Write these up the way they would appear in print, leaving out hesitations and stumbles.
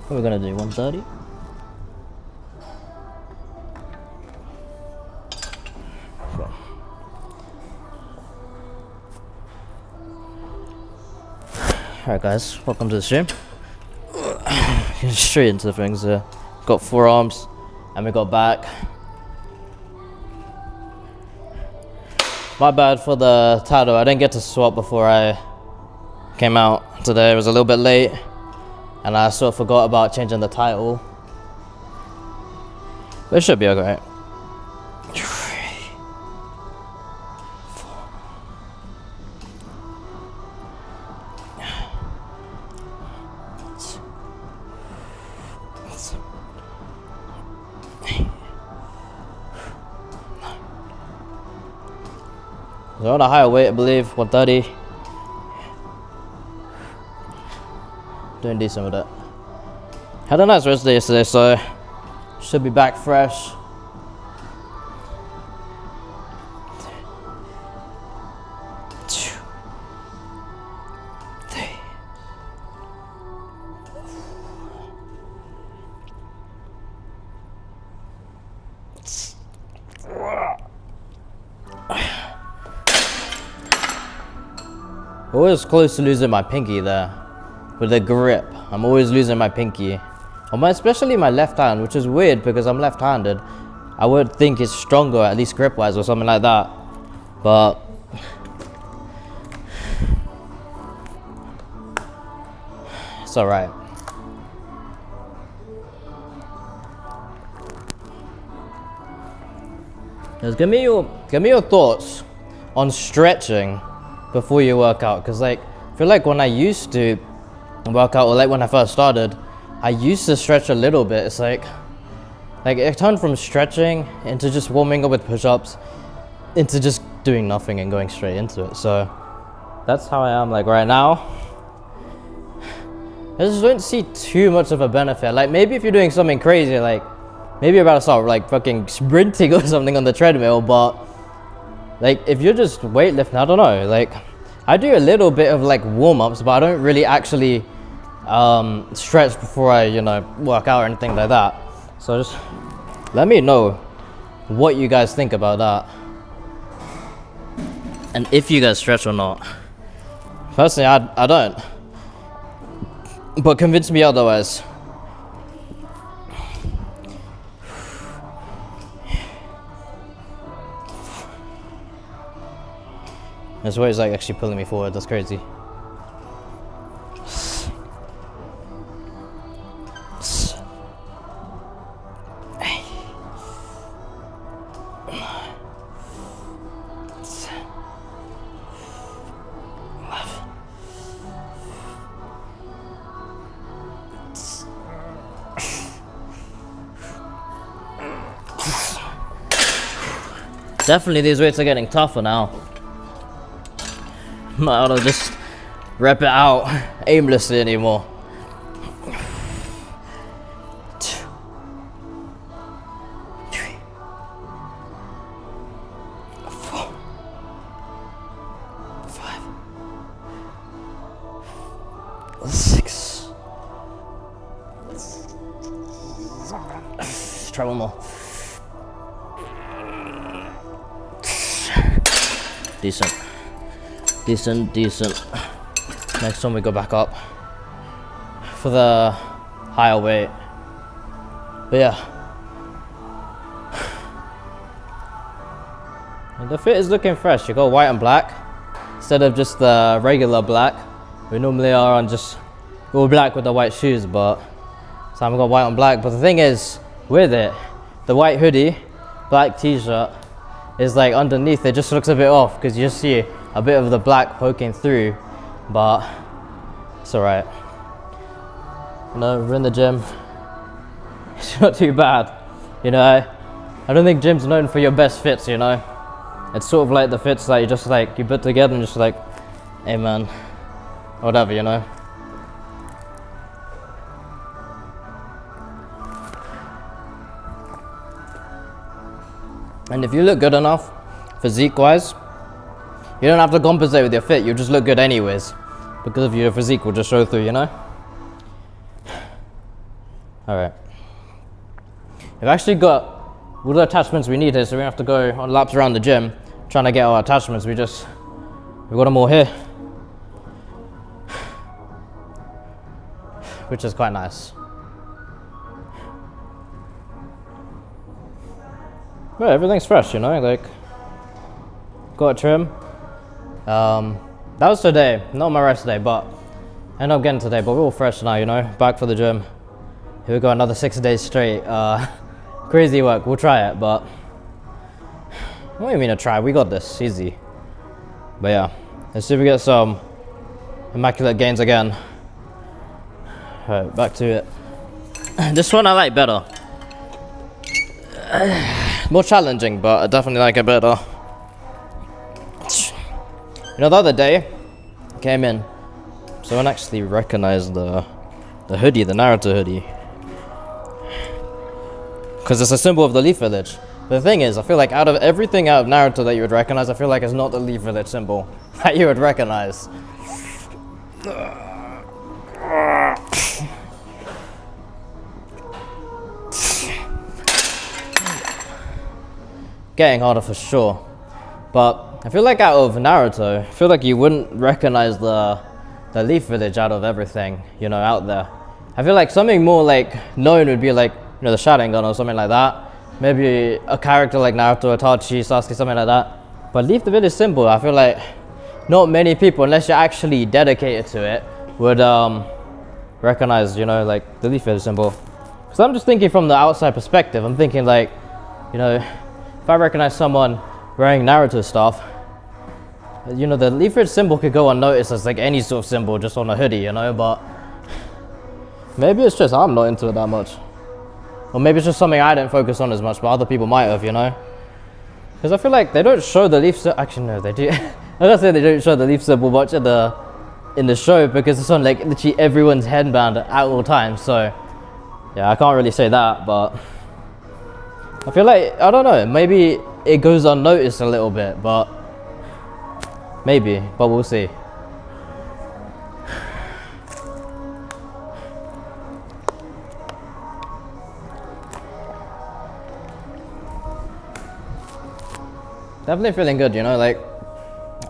What are we gonna do? 130? Alright guys, welcome to the stream. Straight into things here. Got forearms and we got back. My bad for the title, I didn't get to swap before I came out today. It was a little bit late and I sort of forgot about changing the title. But it should be okay. So on a higher weight, I believe, 130. Doing decent with it. Had a nice rest day yesterday, so should be back fresh. Always close to losing my pinky there with the grip. I'm always losing my pinky, especially my left hand, which is weird because I'm left-handed. I would think it's stronger, at least grip-wise or something like that, but it's all right. Just give me your thoughts on stretching before you work out, because like I feel like when I used to work out, or like when I first started, I used to stretch a little bit. It's like it turned from stretching into just warming up with push-ups into just doing nothing and going straight into it. So that's how I am like right now. I just don't see too much of a benefit. Like maybe if you're doing something crazy, like maybe you're about to start like fucking sprinting or something on the treadmill, but like if you're just weightlifting, I don't know, like I do a little bit of like warm-ups, but I don't really actually stretch before I, work out or anything like that. So just let me know what you guys think about that, and if you guys stretch or not. Personally, I don't, but convince me otherwise. This way is like actually pulling me forward. That's crazy. Definitely these weights are getting tougher now. I'm not able to just rep it out aimlessly anymore. Try one more. Decent. Next time we go back up for the higher weight. But yeah, and the fit is looking fresh. You got white and black instead of just the regular black. We normally are on just all black with the white shoes, but so I've got white and black. But the thing is, with it, the white hoodie, black t-shirt is like underneath. It just looks a bit off because you just see a bit of the black poking through, but it's all right. We're in the gym. It's not too bad, I don't think gym's known for your best fits, It's sort of like the fits that you just like, you put together and just like, hey man, whatever, And if you look good enough, physique-wise, you don't have to compensate with your fit. You just look good anyways, because of your physique will just show through, All right. We've actually got all the attachments we need here, so we don't have to go on laps around the gym trying to get our attachments. We've got them all here, which is quite nice. But everything's fresh, you know, like, got a trim. That was today, not my rest day, but I ended up getting today, but we're all fresh now, you know, back for the gym. Here we go, another 6 days straight. Crazy work, we'll try it, but what do you mean to try? We got this, easy. But yeah, let's see if we get some immaculate gains again. All right, back to it. This one I like better. More challenging, but I definitely like it better. You know, the other day, I came in, someone actually recognized the hoodie, the Naruto hoodie. Because it's a symbol of the Leaf Village. But the thing is, I feel like out of everything out of Naruto that you would recognize, I feel like it's not the Leaf Village symbol that you would recognize. Getting harder for sure. But I feel like out of Naruto, I feel like you wouldn't recognize the Leaf Village out of everything, you know, out there. I feel like something more like known would be like, you know, the Sharingan or something like that. Maybe a character like Naruto, Itachi, Sasuke, something like that. But Leaf Village symbol, I feel like not many people, unless you're actually dedicated to it, would recognize, you know, like the Leaf Village symbol. Because I'm just thinking from the outside perspective. I'm thinking like, you know, if I recognize someone wearing Naruto stuff, you know, the Leaf Village symbol could go unnoticed as like any sort of symbol just on a hoodie, you know, but maybe it's just I'm not into it that much. Or maybe it's just something I didn't focus on as much, but other people might have, you know? Because I feel like they don't show the Leaf symbol. Actually, no, they do. I gotta say they don't show the Leaf symbol much in the show because it's on like literally everyone's headband at all times. So, yeah, I can't really say that, but I feel like, I don't know, maybe it goes unnoticed a little bit, but maybe, but we'll see. Definitely feeling good, you know, like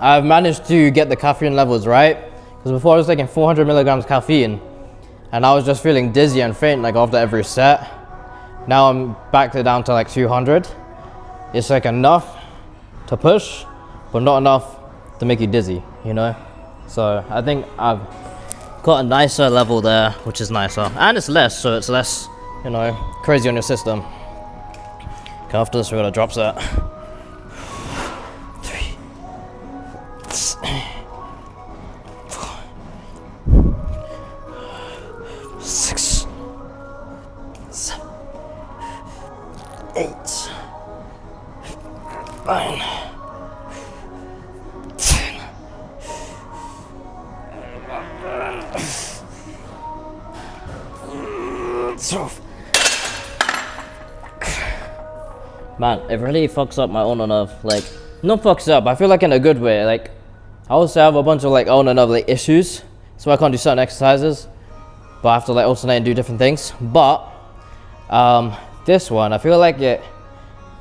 I've managed to get the caffeine levels right, because before I was taking 400 milligrams caffeine and I was just feeling dizzy and faint like after every set. Now I'm back down to like 200. It's like enough to push, but not enough to make you dizzy, you know? So I think I've got a nicer level there, which is nicer. And it's less, so it's less, you know, crazy on your system. Okay, after this we're gonna drop set. 6, 7, 8, 9, 10, 12. Man, it really fucks up my on and off. Like, not fucks up, I feel like in a good way. Like, I also have a bunch of like on and off like issues, so I can't do certain exercises, but I have to like alternate and do different things. But this one, I feel like it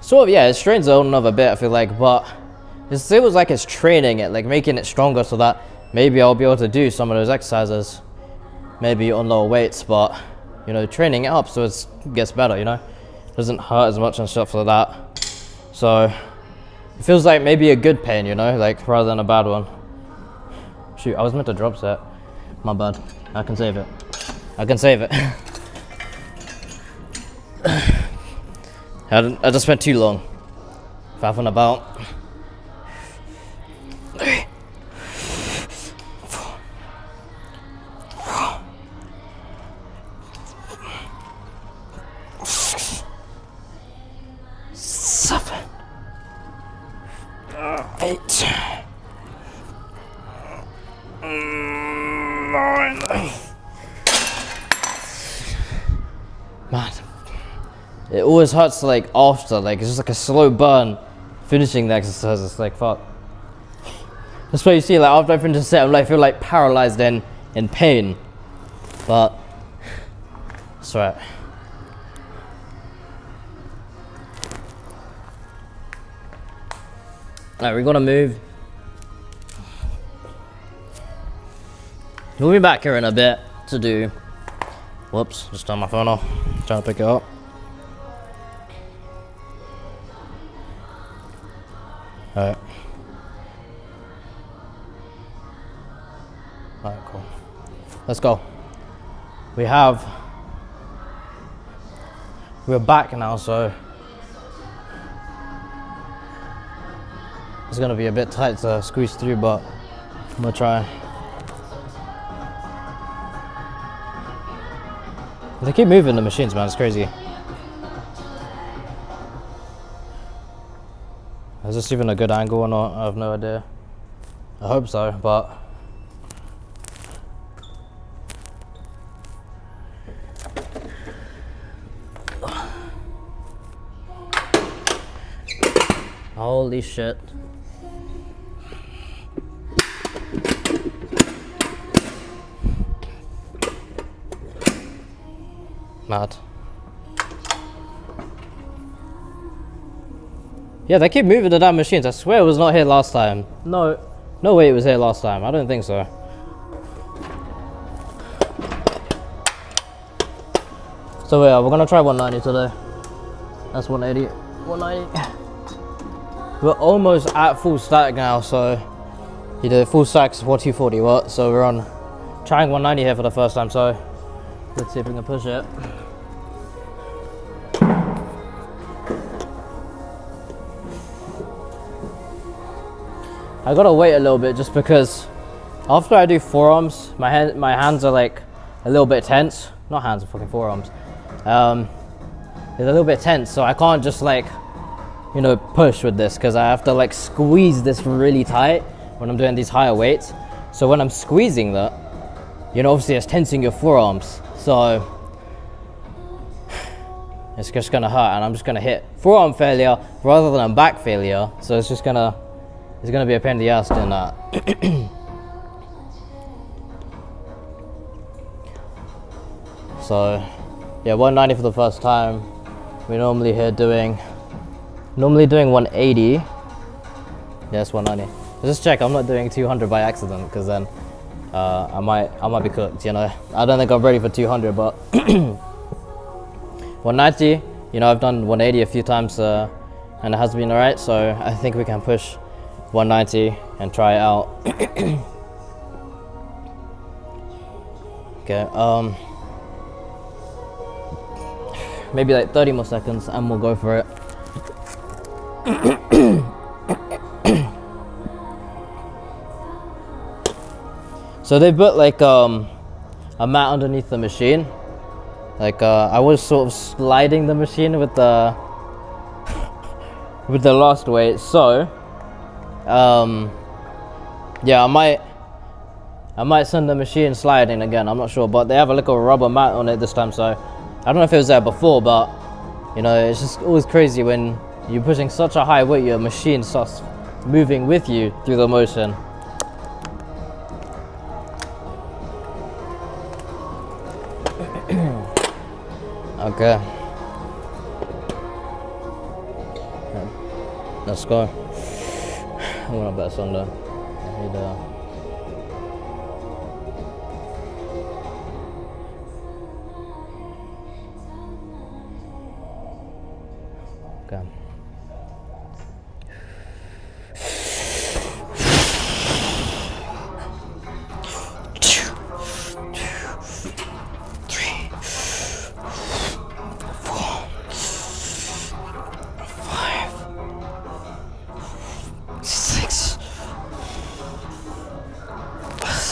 sort of, yeah, it strains the on and off a bit, I feel like, but it feels like it's training it, like making it stronger so that maybe I'll be able to do some of those exercises, maybe on lower weights, but you know, training it up so it gets better, you know, doesn't hurt as much and stuff like that. So it feels like maybe a good pain, you know, like rather than a bad one. Shoot, I was meant to drop set. My bad. I can save it. I can save it. I just spent too long faffing about. 3, 4, 6, 7, 8, 9. Man, it always hurts like after, like it's just like a slow burn finishing the exercise. It's like fuck. That's why you see, like after I finish a set, I'm like feel like paralyzed in pain. But that's right. Alright, we're gonna move. We'll be back here in a bit to do. Whoops, just turned my phone off. Trying to pick it up. Alright. Alright, cool. Let's go. We're back now, so it's gonna be a bit tight to squeeze through, but I'm gonna try. They keep moving the machines, man, it's crazy. Is this even a good angle or not? I have no idea. I hope so, but holy shit. Mad. Yeah, they keep moving the damn machines. I swear it was not here last time. No way it was here last time. I don't think so. So yeah, we're gonna try 190 today. That's 180. 190. We're almost at full stack now, so you do full stacks for 240 watts. So we're on trying 190 here for the first time. So let's see if we can push it. I gotta wait a little bit just because after I do forearms, my hands are like a little bit tense. Not hands, fucking forearms. It's a little bit tense, so I can't just like, you know, push with this because I have to like squeeze this really tight when I'm doing these higher weights. So when I'm squeezing that, you know, obviously it's tensing your forearms. So it's just gonna hurt, and I'm just gonna hit forearm failure rather than back failure. So it's gonna be a pain in the ass doing that. So yeah, 190 for the first time. We're normally doing 180. Yeah, it's 190. Just check I'm not doing 200 by accident, because then I might be cooked, you know. I don't think I'm ready for 200, but 190, you know, I've done 180 a few times and it has been alright, so I think we can push 190 and try it out. Okay, maybe like 30 more seconds and we'll go for it. So they put like a mat underneath the machine. Like I was sort of sliding the machine with the last weight, so yeah, I might send the machine sliding again, I'm not sure, but they have a little rubber mat on it this time, so I don't know if it was there before, but you know, it's just always crazy when you're pushing such a high weight, your machine starts moving with you through the motion. Okay, let's go. I'm gonna bet Sunday. Okay.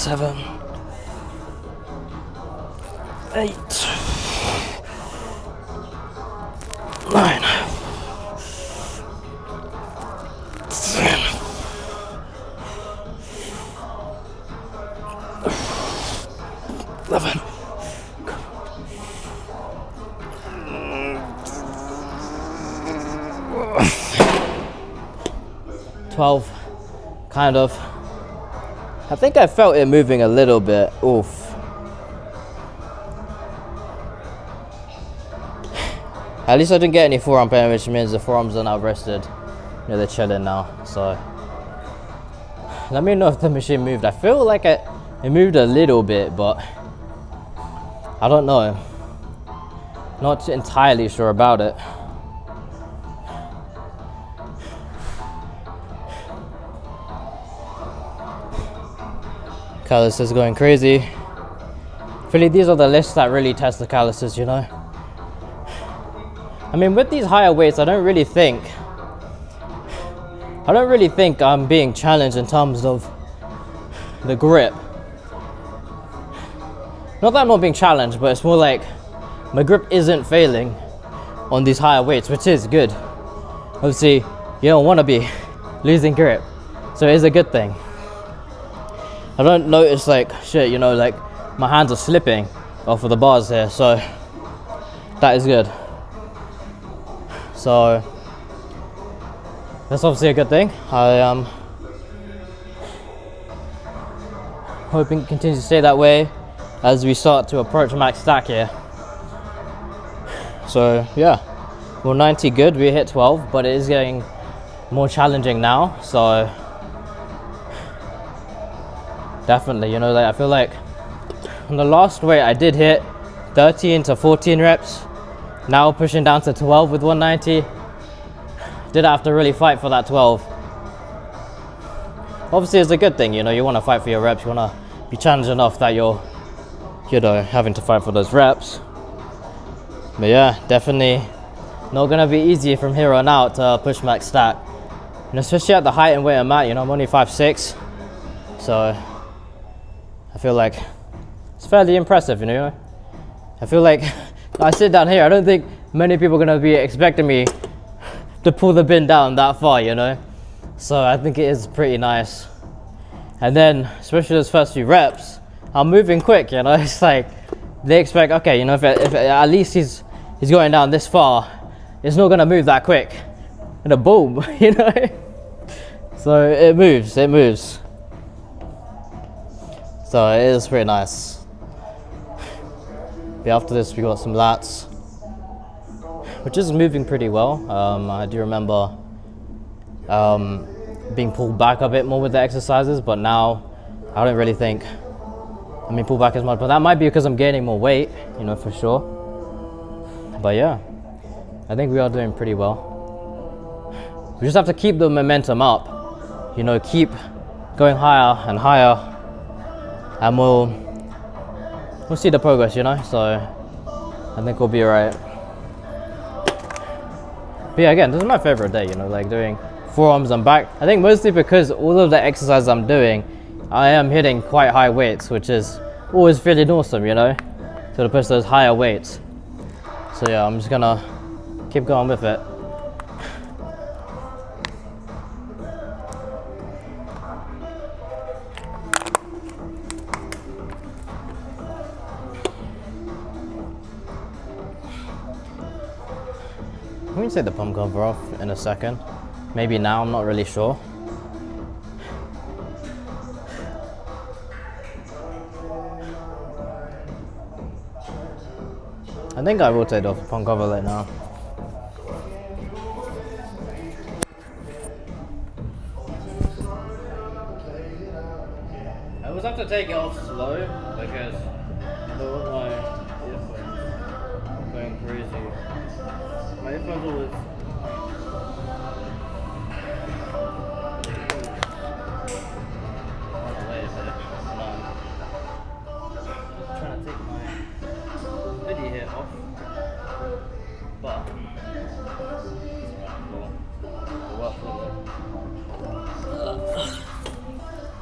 Seven, 8, 9, 10, 11, 12, kind of. I think I felt it moving a little bit. Oof. At least I didn't get any forearm pain, which means the forearms are now rested. You know, they're chilling now, so Let me know if the machine moved. I feel like it moved a little bit, but I don't know. Not entirely sure about it. Callus is going crazy. Really, these are the lifts that really test the calluses, you know. I mean, with these higher weights, I don't really think I'm being challenged in terms of the grip. Not that I'm not being challenged, but it's more like my grip isn't failing on these higher weights, which is good. Obviously, you don't want to be losing grip, so it is a good thing. I don't notice like shit, you know, like my hands are slipping off of the bars here, so that is good. So that's obviously a good thing. I am hoping it continues to stay that way as we start to approach max stack here. So yeah, well, 90 good, we hit 12, but it is getting more challenging now. So definitely, you know, like I feel like on the last weight I did hit 13 to 14 reps. Now pushing down to 12 with 190. Did have to really fight for that 12. Obviously it's a good thing, you know, you want to fight for your reps, you want to be challenged enough that you're, you know, having to fight for those reps. But yeah, definitely not gonna be easy from here on out to push max stack. And especially at the height and weight I'm at, you know, I'm only 5'6", so I feel like it's fairly impressive, you know. I feel like I sit down here, I don't think many people are gonna be expecting me to pull the bin down that far, you know. So I think it is pretty nice. And then, especially those first few reps, I'm moving quick, you know. It's like they expect, okay, you know, if at least he's going down this far, it's not gonna move that quick. And a boom, you know. So it moves. So it is pretty nice. But after this, we got some lats, which is moving pretty well. I do remember being pulled back a bit more with the exercises, but now I don't really think pull back as much. But that might be because I'm gaining more weight, you know, for sure. But yeah, I think we are doing pretty well. We just have to keep the momentum up, you know, keep going higher and higher, and we'll see the progress, you know. So I think we'll be alright. But yeah, again, this is my favorite day, you know, like doing forearms and back. I think mostly because all of the exercises I'm doing, I am hitting quite high weights, which is always feeling awesome, you know, so to push those higher weights. So yeah, I'm just gonna keep going with it. I'm going to take the pump cover off in a second. Maybe now, I'm not really sure. I think I will take off the pump cover right now. I always have to take it off slow because I don't want my earphones going crazy. My earphones always trying to take my hoodie here off, but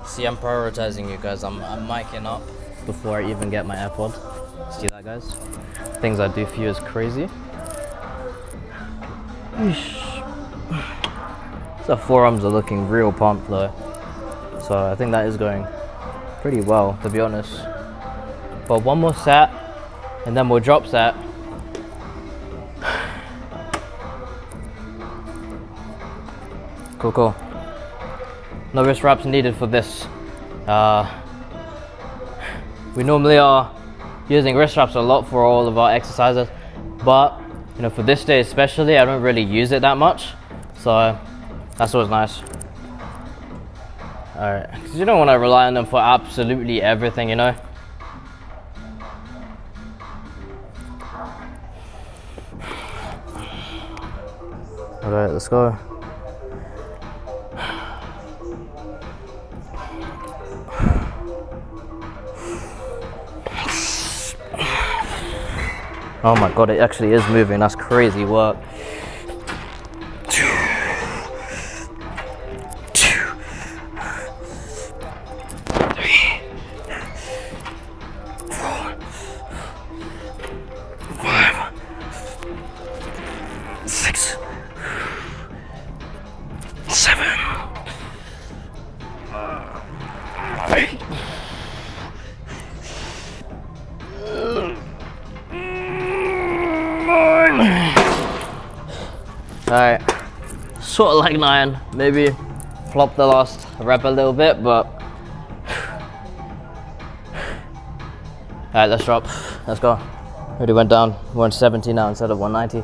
see, I'm prioritizing you guys. I'm micing up before I even get my AirPod. See that, guys? Things I do for you is crazy. So forearms are looking real pumped though, so I think that is going pretty well, to be honest. But one more set and then we'll drop set. Cool. No wrist wraps needed for this. We normally are using wrist wraps a lot for all of our exercises, but you know, for this day especially, I don't really use it that much, so that's always nice. Alright, because you don't want to rely on them for absolutely everything, you know? Alright, let's go. Oh my god, it actually is moving. That's crazy work. Alright, sort of like 9, maybe flop the last rep a little bit, but alright, let's drop, let's go. Already went down, 170 now instead of 190.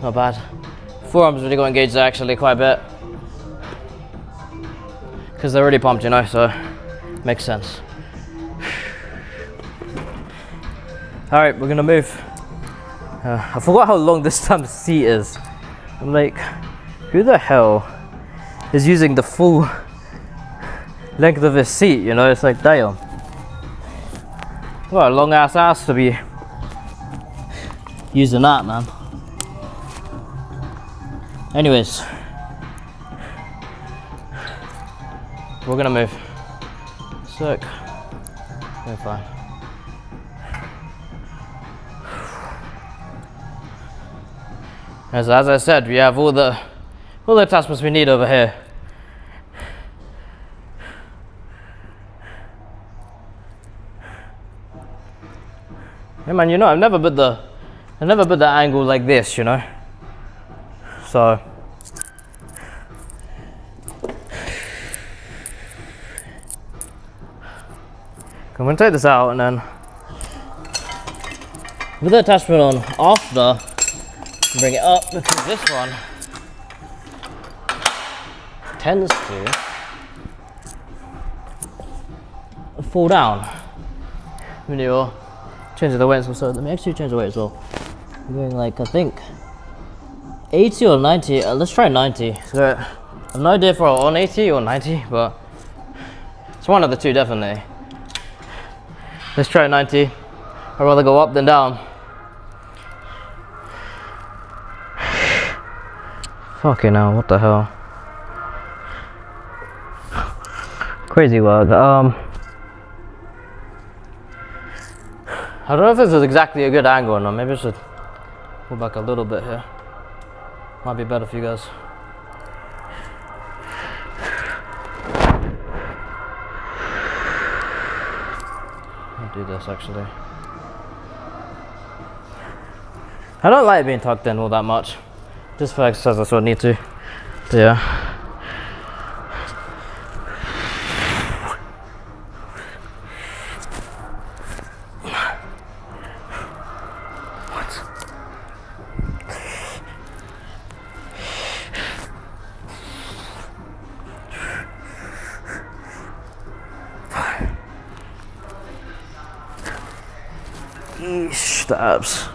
Not bad. Forearms really got engaged there actually quite a bit. Because they're really pumped, you know, so makes sense. Alright, we're gonna move. I forgot how long this time's seat is. I'm like, who the hell is using the full length of his seat, you know? It's like, damn. What a long ass to be using that, man. Anyways, we're gonna move. Sick. We're fine. As I said, we have all the attachments we need over here. Hey man, you know, I've never put the angle like this, you know. So I'm gonna take this out and then with the attachment on after, bring it up because this one tends to fall down when you're changing the weight. So let me actually change the weight as well. I'm doing like, I think 80 or 90. Let's try 90. So I have no idea if we're on 80 or 90, but it's one of the two definitely. Let's try 90. I'd rather go up than down. Fucking hell, what the hell? Crazy work. I don't know if this is exactly a good angle or not. Maybe I should pull back a little bit here. Might be better for you guys. I'll do this actually. I don't like being tucked in all that much. Just for exercise, that's what I need to. But yeah. Eesh, the abs.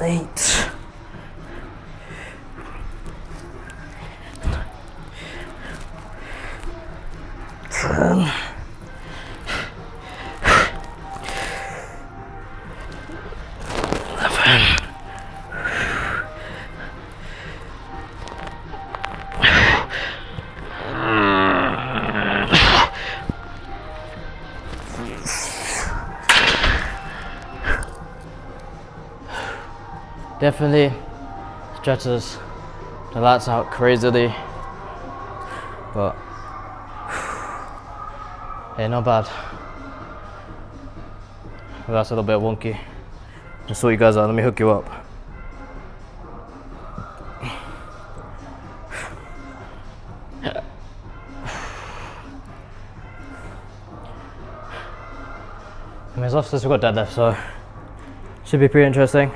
8. 10. 11. Definitely stretches the lats out crazily, but hey, not bad. that's a little bit wonky. Just sort you guys out. Let me hook you up. I mean, as often as we've got deadlift, so should be pretty interesting.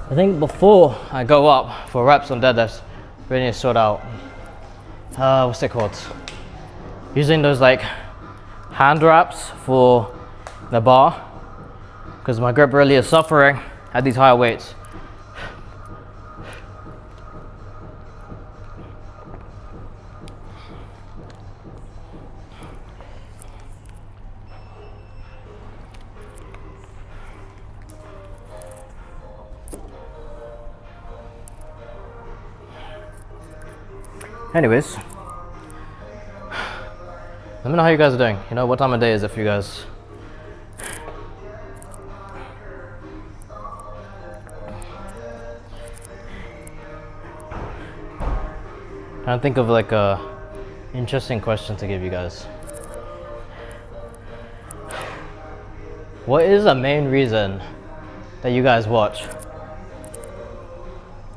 I think before I go up for reps on deadlifts, we need to sort out what's it called? Using those like hand wraps for the bar, because my grip really is suffering at these higher weights. Anyways, let me know how you guys are doing. You know, what time of day is it for you guys? Trying to think of like a interesting question to give you guys. What is the main reason that you guys watch?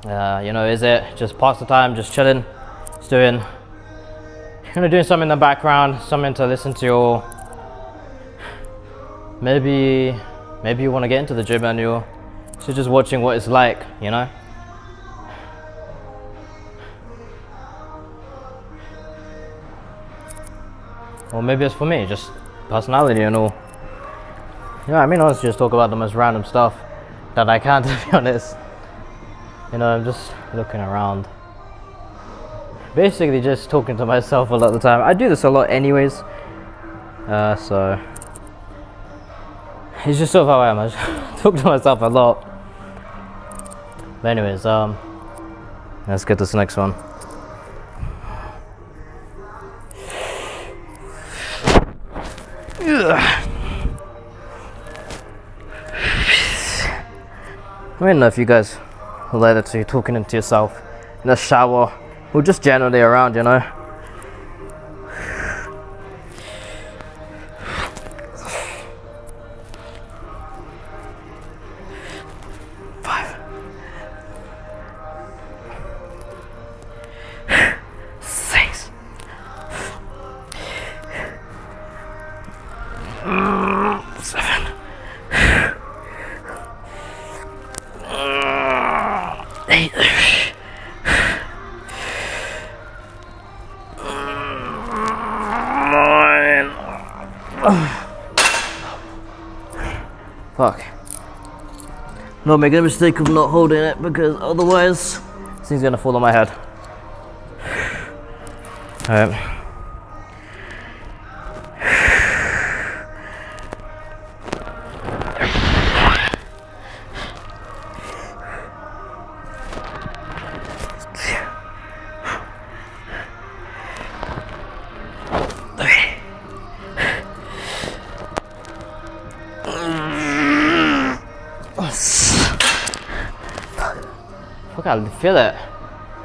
You know, is it just pass the time, just chilling? Doing something in the background, something to listen to, or maybe you want to get into the gym and you're just watching what it's like, you know. Or maybe it's for me, just personality and all. Yeah, I mean, I just talk about the most random stuff that I can, to be honest. You know, I'm just looking around. Basically just talking to myself a lot of the time. I do this a lot anyways, so it's just sort of how I am. I just talk to myself a lot. But anyways, let's get this next one. I don't know if you guys relate it to you talking into yourself in the shower, or just generally around, you know. Five. 6. 7. 8. Fuck. Not making a mistake of not holding it, because otherwise this thing's gonna fall on my head. Alright. Fuck, I feel it.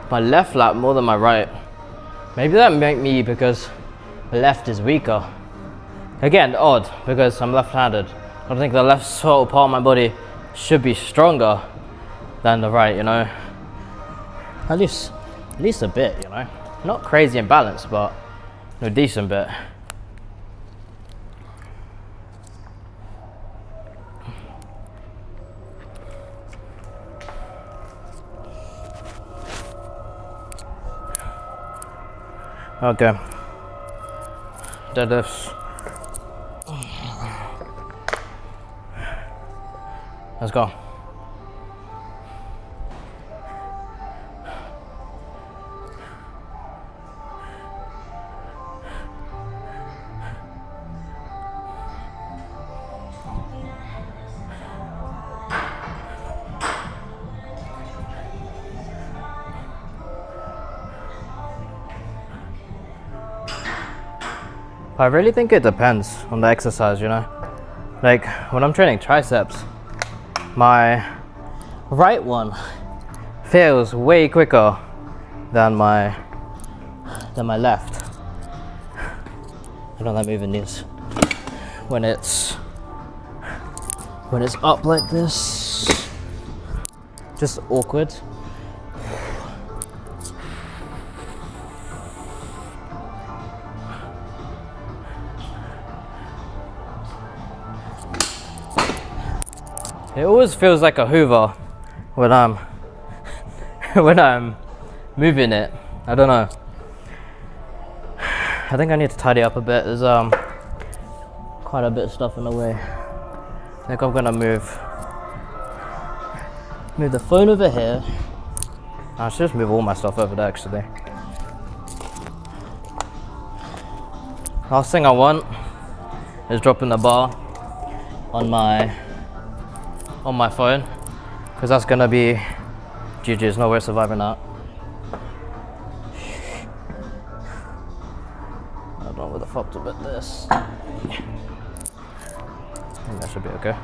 My left lat more than my right. Maybe that might be because the left is weaker. Again, odd, because I'm left-handed. I think the left sort of part of my body should be stronger than the right, you know. At least a bit, you know. Not crazy imbalanced, but a decent bit. Okay. Deadlifts. Let's go. I really think it depends on the exercise, you know. Like when I'm training triceps, my right one fails way quicker than my left. I don't like moving these. when it's up like this. Just awkward. It always feels like a Hoover when I'm when I'm moving it. I don't know. I think I need to tidy up a bit. There's quite a bit of stuff in the way. I think I'm gonna move the phone over here. I should just move all my stuff over there actually. Last thing I want is dropping the bar on my phone, because that's gonna be GG's. No way surviving that. I don't know where the fuck to put this. I think that should be okay.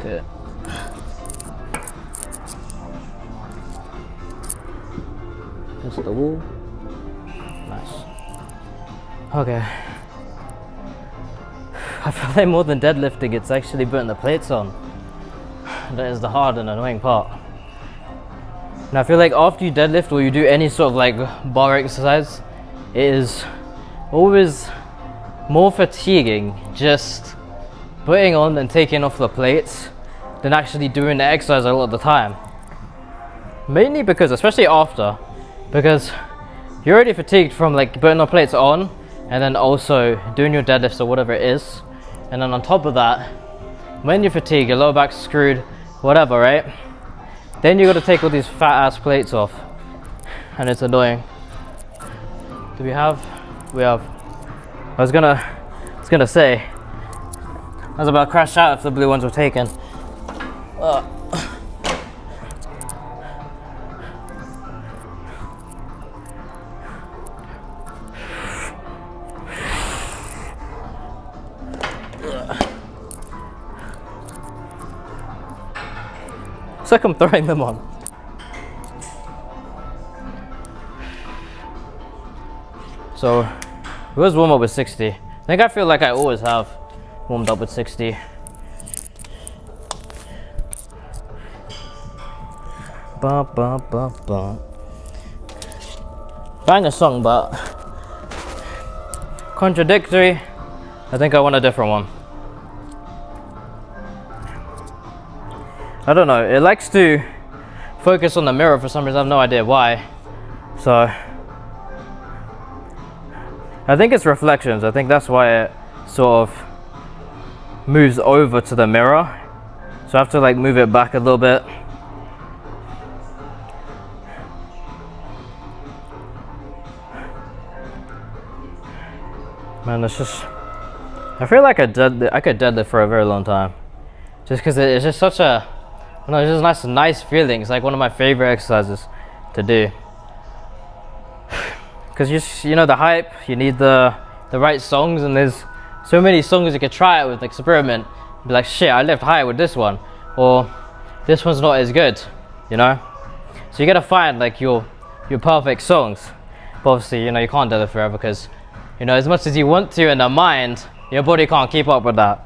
Okay. That's the wall. Nice. Okay. I feel like more than deadlifting, it's actually putting the plates on. That is the hard and annoying part. And I feel like after you deadlift or you do any sort of like bar exercise, it is always more fatiguing just putting on and taking off the plates than actually doing the exercise a lot of the time. Mainly because, especially after, because you're already fatigued from like putting the plates on and then also doing your deadlifts or whatever it is. And then on top of that, when you're fatigued, your lower back's screwed, whatever, right? Then you got to take all these fat ass plates off, and it's annoying. Do we have? We have. I was gonna say, I was about to crash out if the blue ones were taken. It's like I'm throwing them on. So, we always warm up with 60. I think I feel like I always have warmed up with 60. Ba ba ba ba. Bang a song, but contradictory. I think I want a different one. I don't know, it likes to focus on the mirror for some reason. I have no idea why. So I think it's reflections. I think that's why it sort of moves over to the mirror. So I have to like move it back a little bit. Man, it's just, I feel like I could deadlift for a very long time. Just because it's just such a, I don't know, it's just nice feeling. It's like one of my favorite exercises to do. Because you know the hype, you need the right songs, and there's so many songs you could try it with, like experiment. Be like, shit, I lift higher with this one, or this one's not as good, you know? So you gotta find like your perfect songs. But obviously, you know, you can't do it forever because, you know, as much as you want to in the mind, your body can't keep up with that.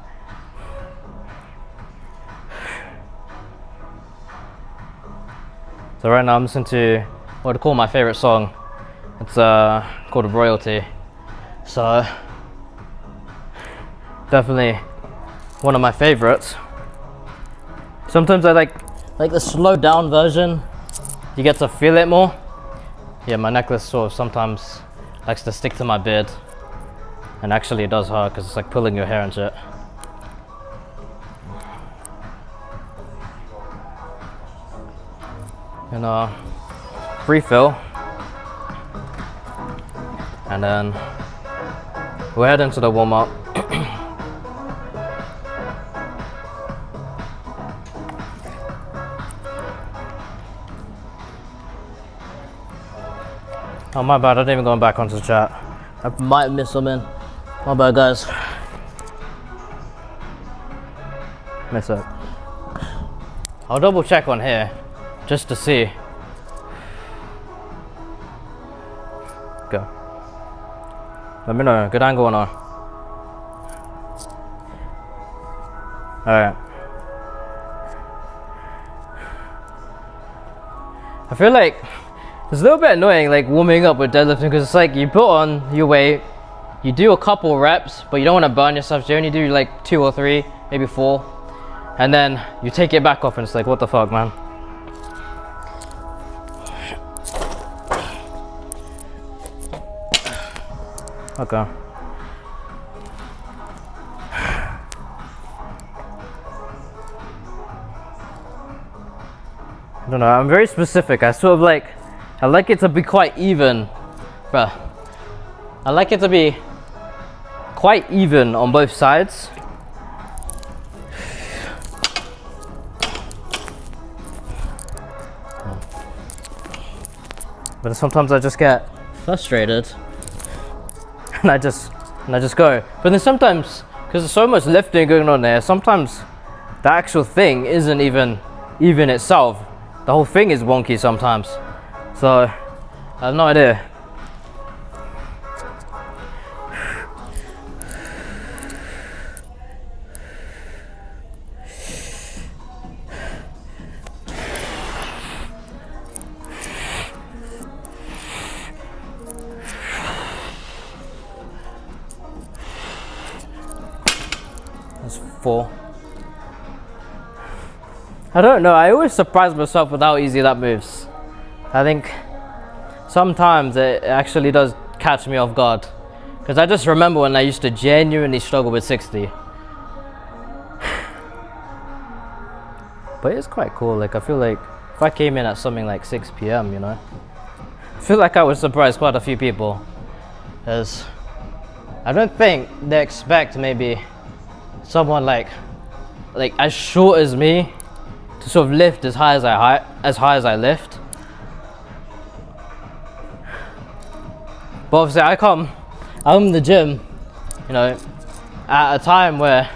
So right now I'm listening to what I call my favorite song. It's called Royalty. So definitely one of my favorites. Sometimes I like the slowed down version. You get to feel it more. Yeah, my necklace sort of sometimes likes to stick to my beard, and actually it does hurt because it's like pulling your hair and shit. And refill, and then we'll head into the warm-up. Oh my bad, I didn't even go back onto the chat. I might have missed something. My bad, guys. Miss it. I'll double check on here just to see. Go. Let me know. Good angle or not. Alright. I feel like it's a little bit annoying, like warming up with deadlifting, because it's like you put on your weight, you do a couple reps, but you don't want to burn yourself. So you only do like 2 or 3, maybe 4, and then you take it back off, and it's like, what the fuck, man? Okay. I don't know, I'm very specific. I sort of like, I like it to be quite even, bruh. I like it to be quite even on both sides. But sometimes I just get frustrated and I just go. But then sometimes, because there's so much lifting going on there, sometimes the actual thing isn't even itself. The whole thing is wonky sometimes. So I have no idea. That's 4. I don't know, I always surprise myself with how easy that moves. I think sometimes it actually does catch me off guard. Because I just remember when I used to genuinely struggle with 60. But it's quite cool, like I feel like if I came in at something like 6 PM, you know, I feel like I would surprise quite a few people. Because I don't think they expect maybe someone like as short as me to sort of lift as high as I lift. But obviously I'm in the gym, you know, at a time where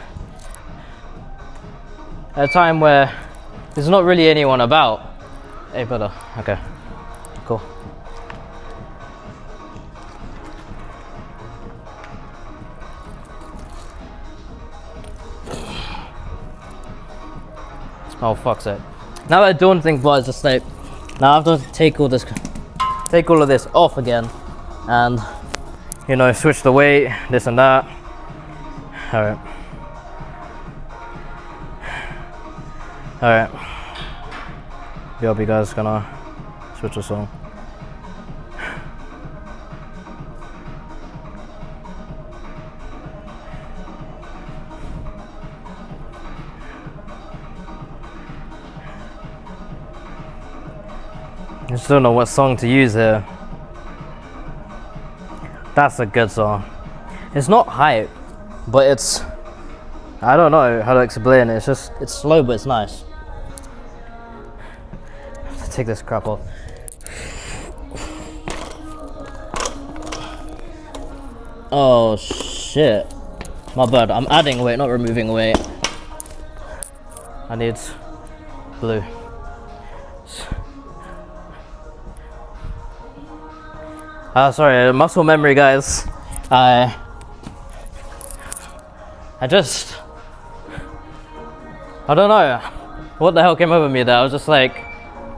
there's not really anyone about. Hey brother, okay, cool. Oh fuck's sake. Now that I don't think about it, it's just like, now I have to take all of this off again and, you know, switch the weight, this and that. Alright. Alright. I hope you guys gonna switch this on. I just don't know what song to use here. That's a good song. It's not hype, but it's, I don't know how to explain it. It's slow, but it's nice. I have to take this crap off. Oh shit. My bad, I'm adding weight, not removing weight. I need blue. Sorry, muscle memory, guys. I don't know what the hell came over me there. I was just like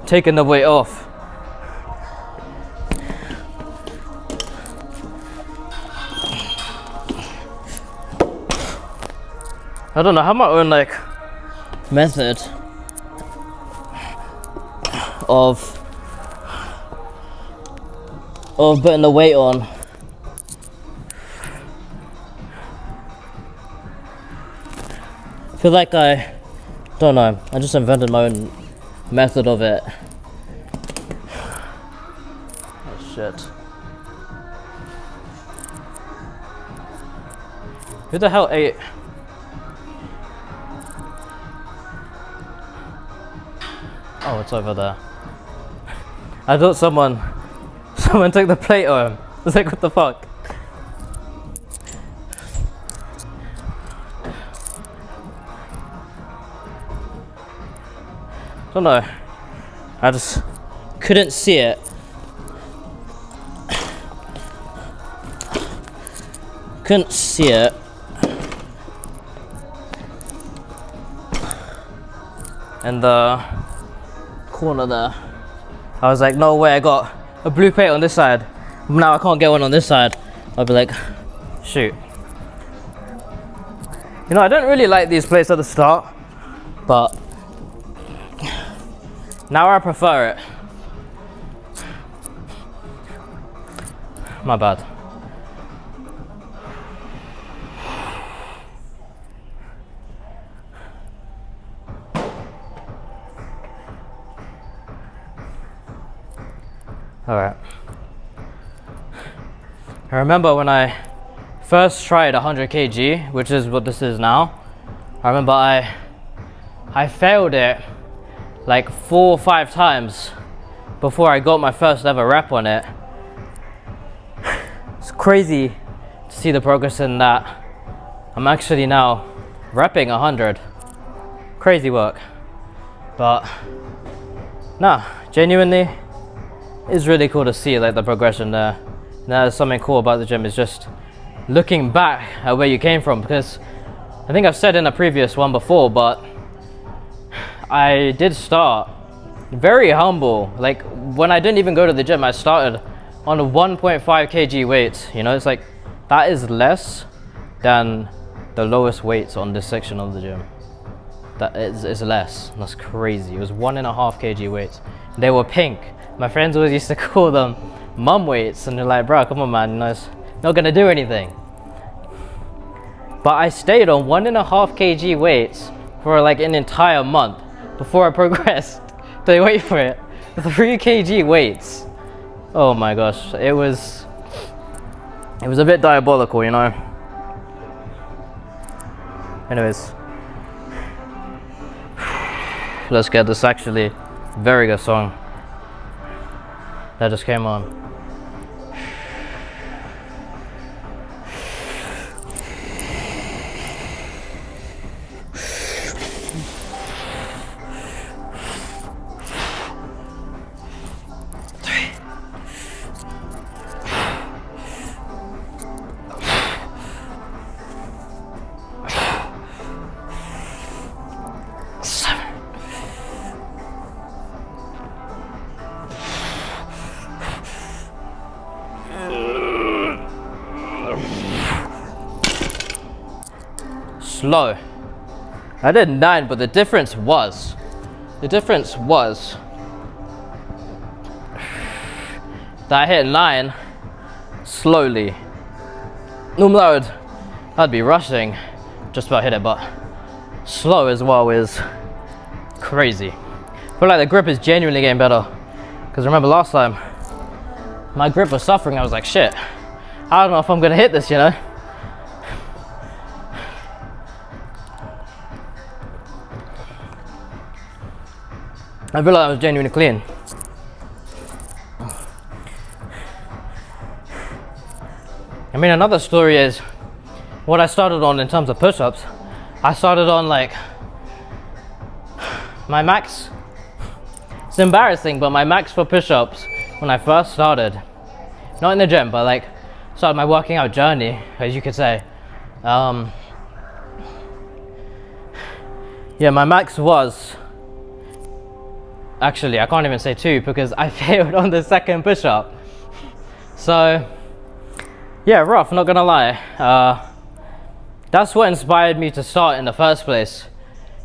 taking the weight off. I don't know, I have my own like method of putting the weight on. I feel like I don't know, I just invented my own method of it. Oh shit. Who the hell ate? Oh, it's over there. I thought someone took the plate home. I was like, what the fuck? Don't know. I just couldn't see it. couldn't see it. In the corner there. I was like, no way, I got a blue plate on this side. Now I can't get one on this side. I'll be like, shoot. You know, I don't really like these plates at the start, but now I prefer it. My bad. All right. I remember when I first tried 100 kg, which is what this is now. I remember I failed it like 4 or 5 times before I got my first ever rep on it. It's crazy to see the progress in that. I'm actually now repping 100. Crazy work. But nah, genuinely, it's really cool to see like the progression there. There's something cool about the gym is just looking back at where you came from, because I think I've said in a previous one before, but I did start very humble. Like when I didn't even go to the gym, I started on a 1.5 kg weight. You know, it's like that is less than the lowest weights on this section of the gym. That is less. That's crazy. It was 1.5 kg weights. They were pink. My friends always used to call them mum weights, and they're like, bro, come on man, you know, it's not gonna do anything. But I stayed on 1.5 kg weights for like an entire month before I progressed to, wait for it, 3 kg weights. Oh my gosh, it was a bit diabolical, you know. Anyways, let's get this actually very good song that just came on. Slow. I did 9, but the difference was that I hit 9 slowly. Normally I'd be rushing, just about hit it, but slow as well is crazy. I feel like the grip is genuinely getting better, because remember last time my grip was suffering. I was like, shit, I don't know if I'm gonna hit this, you know. I feel like I was genuinely clean. I mean, another story is what I started on in terms of push-ups. I started on like my max. It's embarrassing, but my max for push-ups when I first started, not in the gym, but like started my working out journey, as you could say. Yeah, my max was, actually, I can't even say 2 because I failed on the second push-up. So, yeah, rough, not gonna lie. That's what inspired me to start in the first place.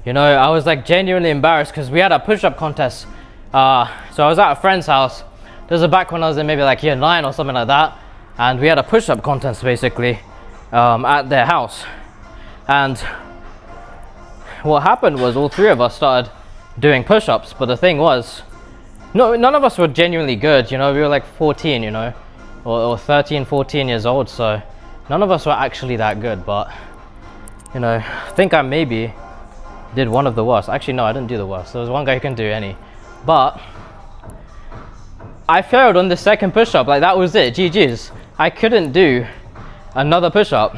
You know, I was like genuinely embarrassed because we had a push-up contest. So I was at a friend's house. This was back when I was in maybe like year 9 or something like that. And we had a push-up contest basically at their house. And what happened was all 3 of us started doing push-ups, but the thing was, none of us were genuinely good, you know. We were like 14, you know, or 13, 14 years old, so none of us were actually that good. But you know, I think I maybe did one of the worst. Actually no, I didn't do the worst. There was one guy who couldn't do any, but I failed on the second push-up. Like that was it, GG's. I couldn't do another push-up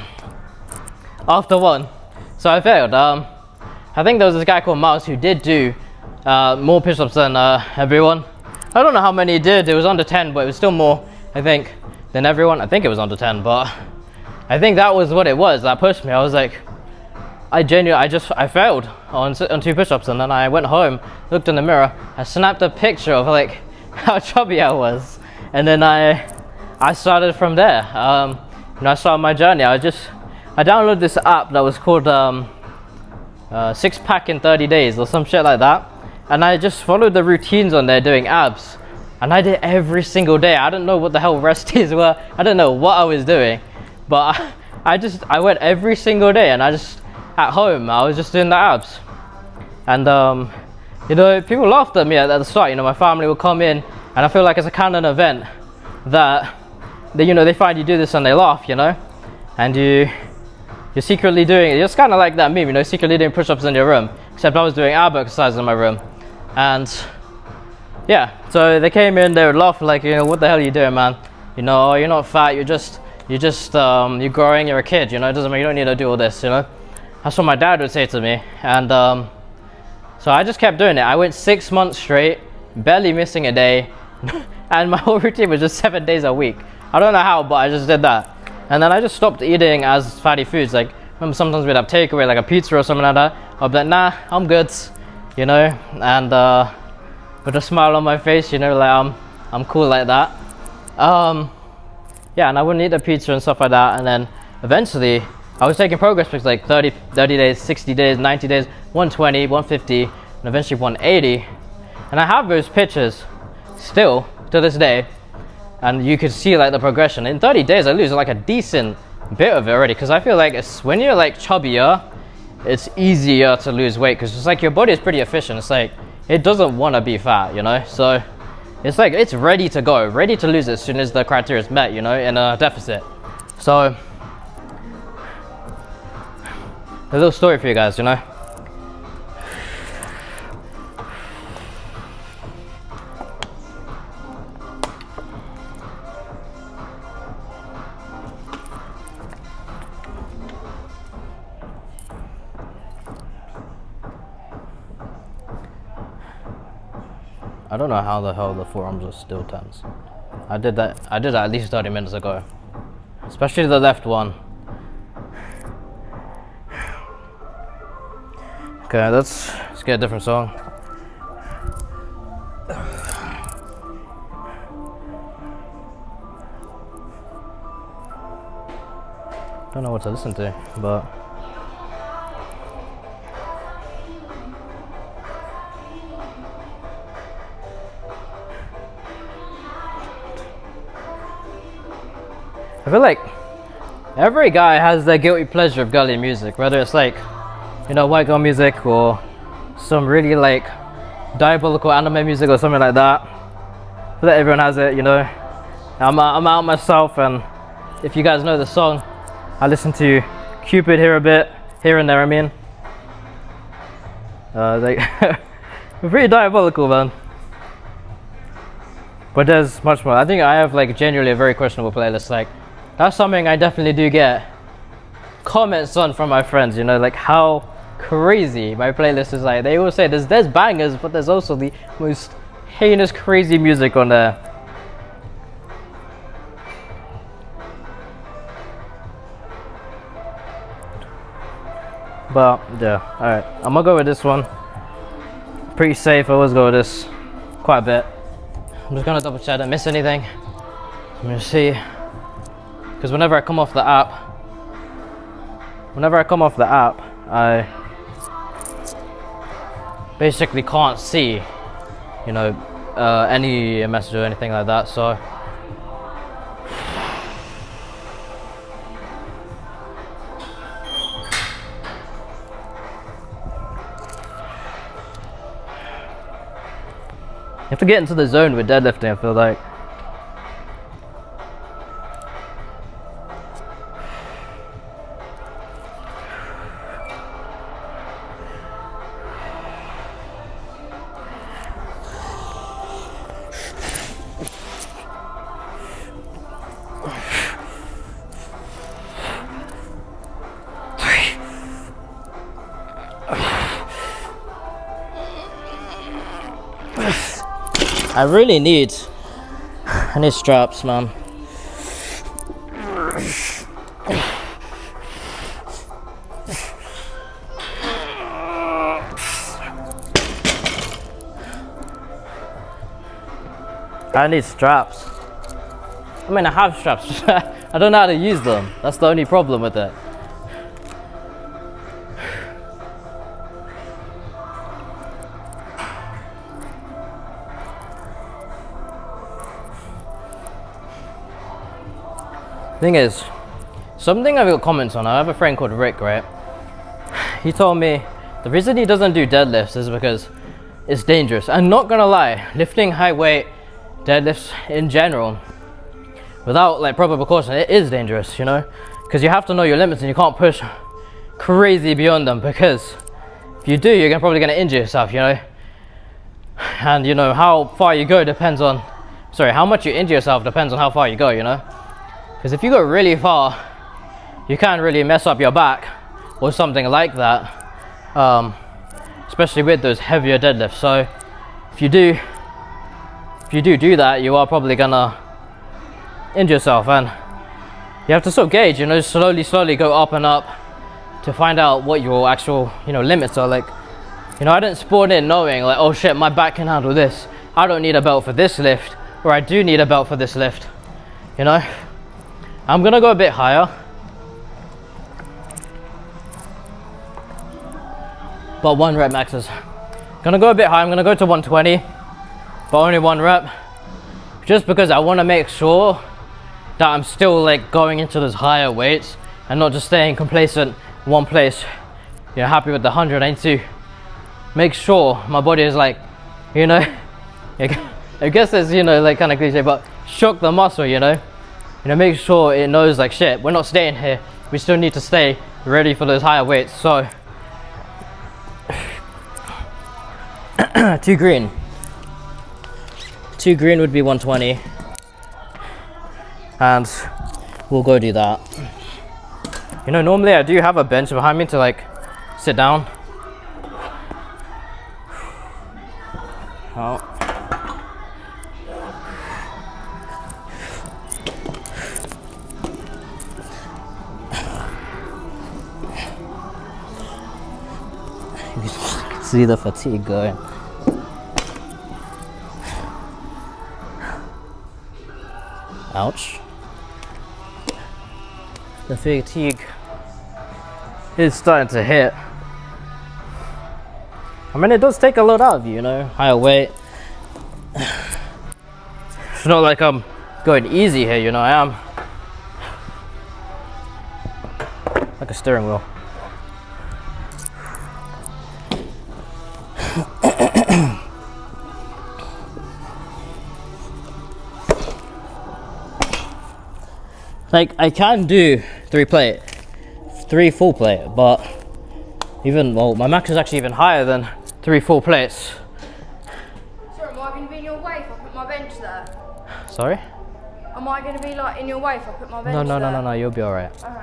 after one, so I failed. I think there was this guy called Mouse who did do more push-ups than everyone. I don't know how many he did. It was under 10, but it was still more, I think, than everyone. I think it was under 10, but I think that was what it was that pushed me. I was like, I failed on 2 push-ups, and then I went home, looked in the mirror, I snapped a picture of like how chubby I was, and then I started from there. I started my journey. I downloaded this app that was called Six Pack in 30 Days or some shit like that, and I just followed the routines on there doing abs, and I did every single day. I don't know what the hell rest is. Well, I don't know what I was doing, but I went every single day, and at home I was just doing the abs. And people laughed at me at the start. My family would come in, and I feel like it's a canon event that they find you do this and they laugh, and you're secretly doing it. It's kind of like that meme, secretly doing push-ups in your room, except I was doing ab exercises in my room. And yeah, so they came in, they would laugh like, what the hell are you doing, man? Oh, you're not fat, you're growing, you're a kid, it doesn't mean you don't need to do all this, That's what my dad would say to me. And so I just kept doing it. I went 6 months straight, barely missing a day, and my whole routine was just 7 days a week. I don't know how, but I just did that. And then I just stopped eating as fatty foods. Like, remember sometimes we'd have takeaway, like a pizza or something like that. I'd be like, nah, I'm good, and with a smile on my face, like I'm cool like that. Yeah, and I wouldn't eat the pizza and stuff like that. And then eventually I was taking progress pics, like 30 days, 60 days, 90 days, 120, 150, and eventually 180. And I have those pictures still to this day, and you could see like the progression. In 30 days I lose like a decent bit of it already, because I feel like when you're like chubbier, it's easier to lose weight, because it's like your body is pretty efficient. It's like it doesn't want to be fat, so it's like it's ready to go, ready to lose as soon as the criteria is met, in a deficit. So a little story for you guys, I don't know how the hell the forearms are still tense. I did that at least 30 minutes ago. Especially the left one. Okay, let's get a different song. Don't know what to listen to, but I feel like every guy has their guilty pleasure of girly music, whether it's like, white girl music or some really like diabolical anime music or something like that. I feel like everyone has it, I'm out myself, and if you guys know the song, I listen to Cupid here and there, I mean. Like, pretty diabolical, man. But there's much more. I think I have like genuinely a very questionable playlist. Like, that's something I definitely do get comments on from my friends, like how crazy my playlist is. Like, they always say there's bangers, but there's also the most heinous crazy music on there. But yeah, alright, I'm gonna go with this one. Pretty safe. I always go with this quite a bit. I'm just gonna double check I don't miss anything. I'm gonna see, because whenever I come off the app, I basically can't see, any message or anything like that. So you have to get into the zone with deadlifting, I feel like. I really need straps, man. I need straps. I mean, I have straps. I don't know how to use them. That's the only problem with it. Thing is, something I've got comments on. I have a friend called Rick, right? He told me the reason he doesn't do deadlifts is because it's dangerous. I'm not gonna lie, lifting high weight deadlifts in general without like proper precaution, it is dangerous, you know, because you have to know your limits and you can't push crazy beyond them, because if you do, you're probably gonna injure yourself, you know. And you know, how far you go depends on, sorry, how much you injure yourself depends on how far you go, you know. Because if you go really far, you can really mess up your back or something like that, especially with those heavier deadlifts. So if you do that, you are probably gonna injure yourself, and you have to sort of gauge, you know, slowly go up and up to find out what your actual, you know, limits are. Like, you know, I didn't spawn in knowing like, oh shit, my back can handle this, I don't need a belt for this lift, or I do need a belt for this lift, you know. I'm gonna go a bit higher, but 1 rep maxes. Gonna go a bit higher. I'm gonna go to 120, but only 1 rep, just because I want to make sure that I'm still like going into those higher weights and not just staying complacent in one place. You're happy with the 100. I need to make sure my body is like, you know, I guess it's, you know, like kind of cliche, but shock the muscle, you know. You know, make sure it knows like, shit, we're not staying here. We still need to stay ready for those higher weights. So 2 green. 2 green would be 120. And we'll go do that. You know, normally I do have a bench behind me to like sit down. Oh. See the fatigue going. Ouch. The fatigue is starting to hit. I mean, it does take a lot out of you, you know, higher weight. It's not like I'm going easy here, you know, I am. Like a steering wheel. Like, I can do 3 full plate, but even, well, my max is actually even higher than 3 full plates. Sorry, am I going to be in your way if I put my bench there? Sorry? Am I going to be like in your way if I put my bench there? No, you'll be alright. Okay.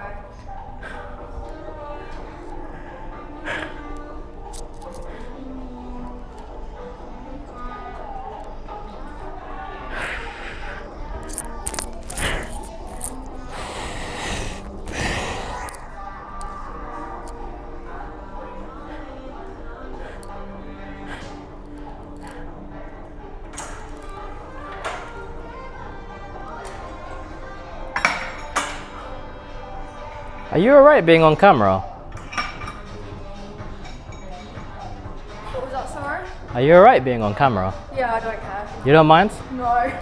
Are you alright being on camera? What was that, sorry? Are you alright being on camera? Yeah, I don't care. You don't mind? No.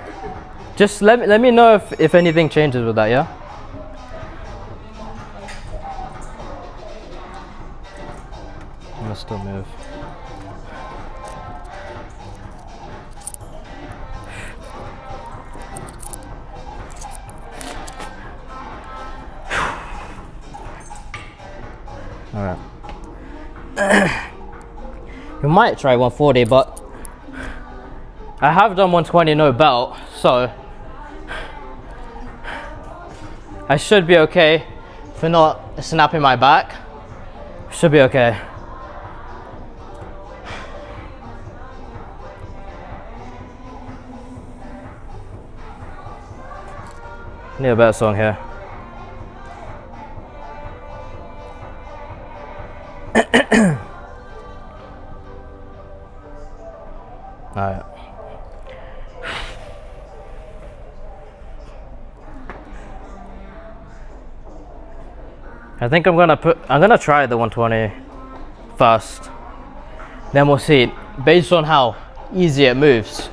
Just let me know if anything changes with that, yeah? I'm gonna still move. Alright. You might try 140, but I have done 120 no belt, so I should be okay for not snapping my back. Should be okay. Need a better song here. Alright. I think I'm gonna try the 120 first. Then we'll see, based on how easy it moves,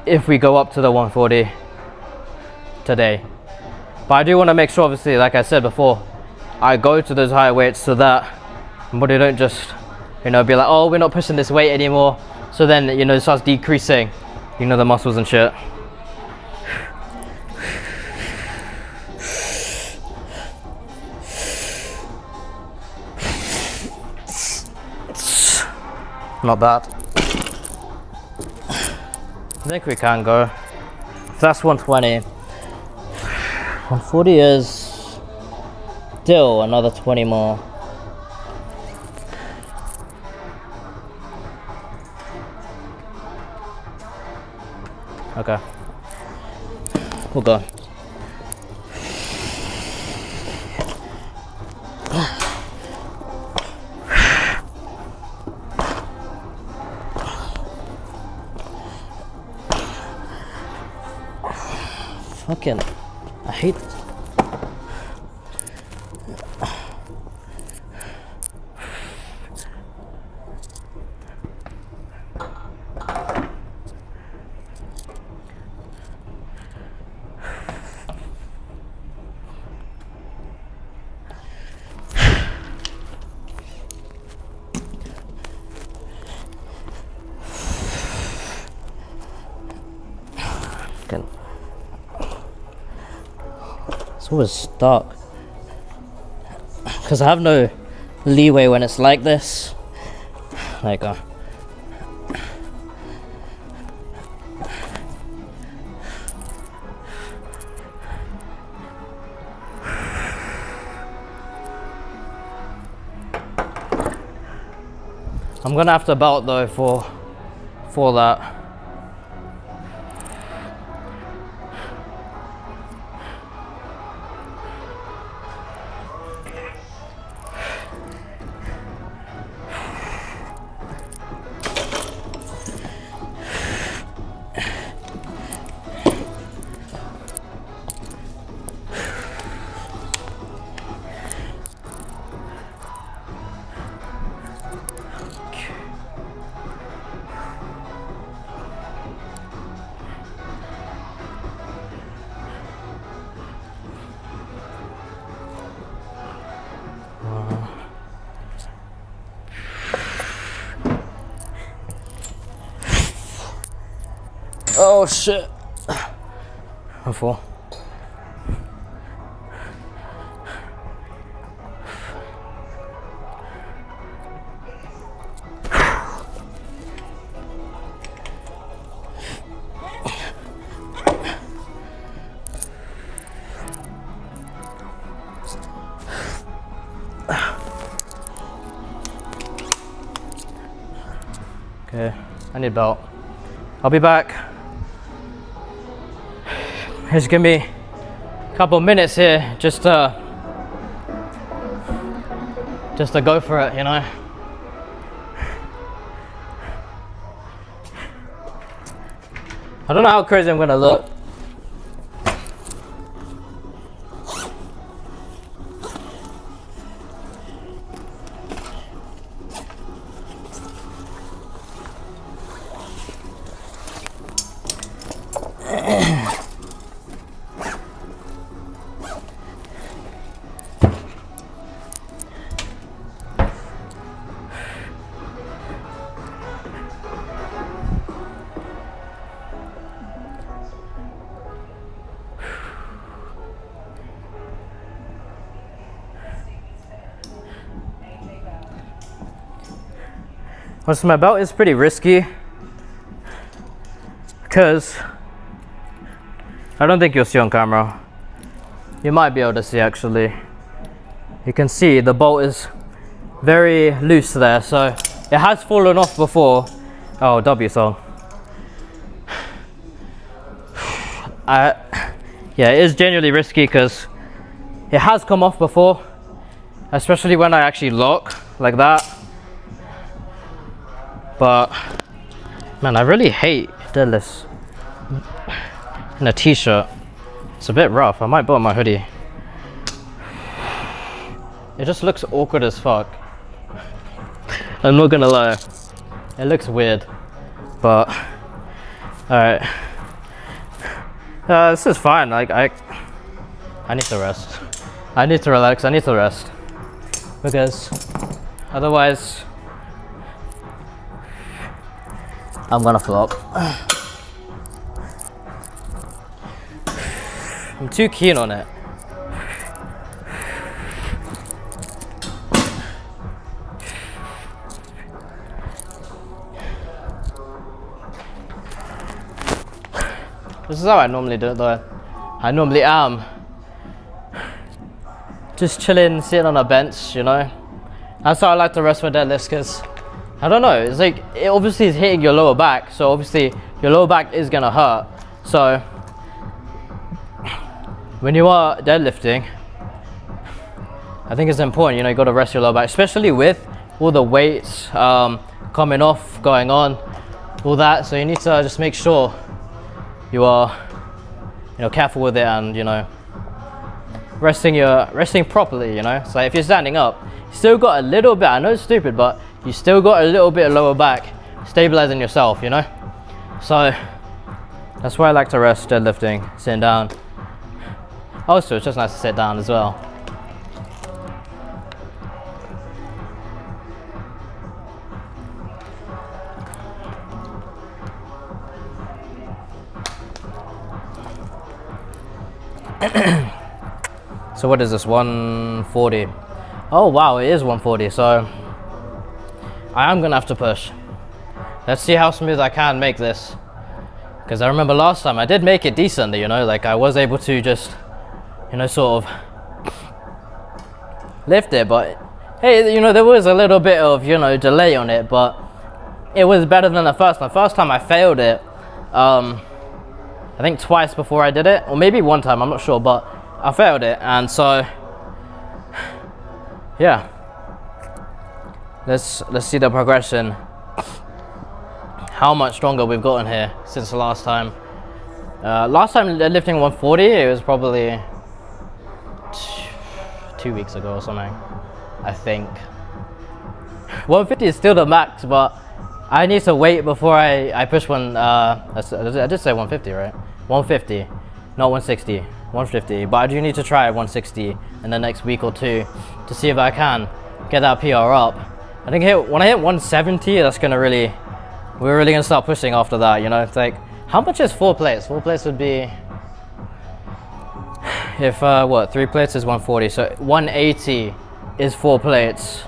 if we go up to the 140 today. But I do want to make sure, obviously, like I said before, I go to those higher weights so that my body don't just, you know, be like, oh, we're not pushing this weight anymore. So then, you know, it starts decreasing, you know, the muscles and shit. Not bad. I think we can go. So that's 120. 140 is still another 20 more. Okay. We'll go. Fucking, I hate this. Fucking. It's always stuck because I have no leeway when it's like this. There you go. I'm gonna have to belt though for that. Oh shit. I'm full. Okay, I need a belt. I'll be back. Just give me a couple minutes here just to go for it, you know. I don't know how crazy I'm gonna look. Well, so my belt is pretty risky because I don't think you'll see on camera. You might be able to see actually. You can see the bolt is very loose there, so it has fallen off before. Oh, W song. Yeah, it is genuinely risky because it has come off before, especially when I actually lock like that. But man, I really hate deadlifts in a t-shirt. It's a bit rough. I might put on my hoodie. It just looks awkward as fuck. I'm not gonna lie. It looks weird. But alright. This is fine. Like I need to rest. I need to relax. I need to rest. Because otherwise I'm gonna flop. I'm too keen on it. This is how I normally do it though. I normally am just chilling, sitting on a bench, you know. That's how I like to rest for deadlifts, because I don't know, it's like, it obviously is hitting your lower back, so obviously your lower back is gonna hurt. So when you are deadlifting, I think it's important, you know, you gotta rest your lower back, especially with all the weights coming off, going on, all that. So you need to just make sure you are, you know, careful with it, and you know, resting properly, you know. So if you're standing up, you still got a little bit, I know it's stupid, but you still got a little bit of lower back stabilizing yourself, you know. So that's why I like to rest deadlifting, sitting down. Also, it's just nice to sit down as well. So what is this, 140? Oh wow, it is 140, so I am gonna have to push. Let's see how smooth I can make this, because I remember last time I did make it decently, you know, like I was able to just, you know, sort of lift it. But hey, you know, there was a little bit of, you know, delay on it, but it was better than the first time. First time I failed it, I think twice before I did it, or maybe one time, I'm not sure, but I failed it. And so yeah, let's see the progression, how much stronger we've gotten here since the last time. Last time lifting 140, it was probably 2 weeks ago or something, I think. 150 is still the max, but I need to wait before I push one. I did say 150, right? 150, not 160, 150. But I do need to try 160 in the next week or two to see if I can get that PR up. I think when I hit 170, that's gonna really, we're really gonna start pushing after that, you know. It's like, how much is 4 plates? 4 plates would be, if what, 3 plates is 140, so 180 is 4 plates.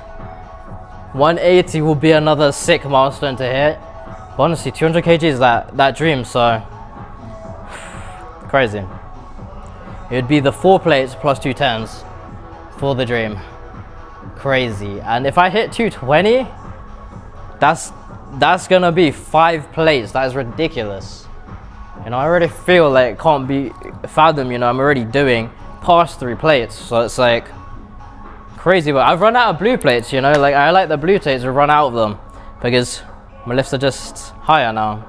180 will be another sick milestone to hit. But honestly, 200 kg is that dream, so crazy. It would be the 4 plates plus 2 10s for the dream. Crazy. And if I hit 220, that's gonna be 5 plates. That is ridiculous. You know, I already feel like it can't be fathomed, you know. I'm already doing past 3 plates, so it's like crazy. But I've run out of blue plates, you know, like I like the blue plates, to run out of them because my lifts are just higher now.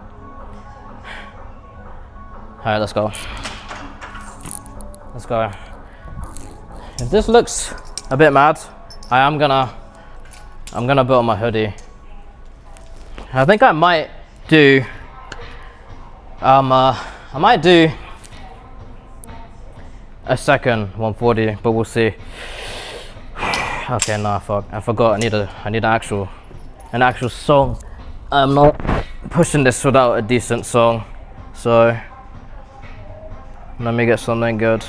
All right, let's go. Let's go. If this looks a bit mad, I'm gonna put on my hoodie. I think I might do a second 140, but we'll see. Okay, no, fuck, I forgot. I need an actual song. I'm not pushing this without a decent song, so let me get something good.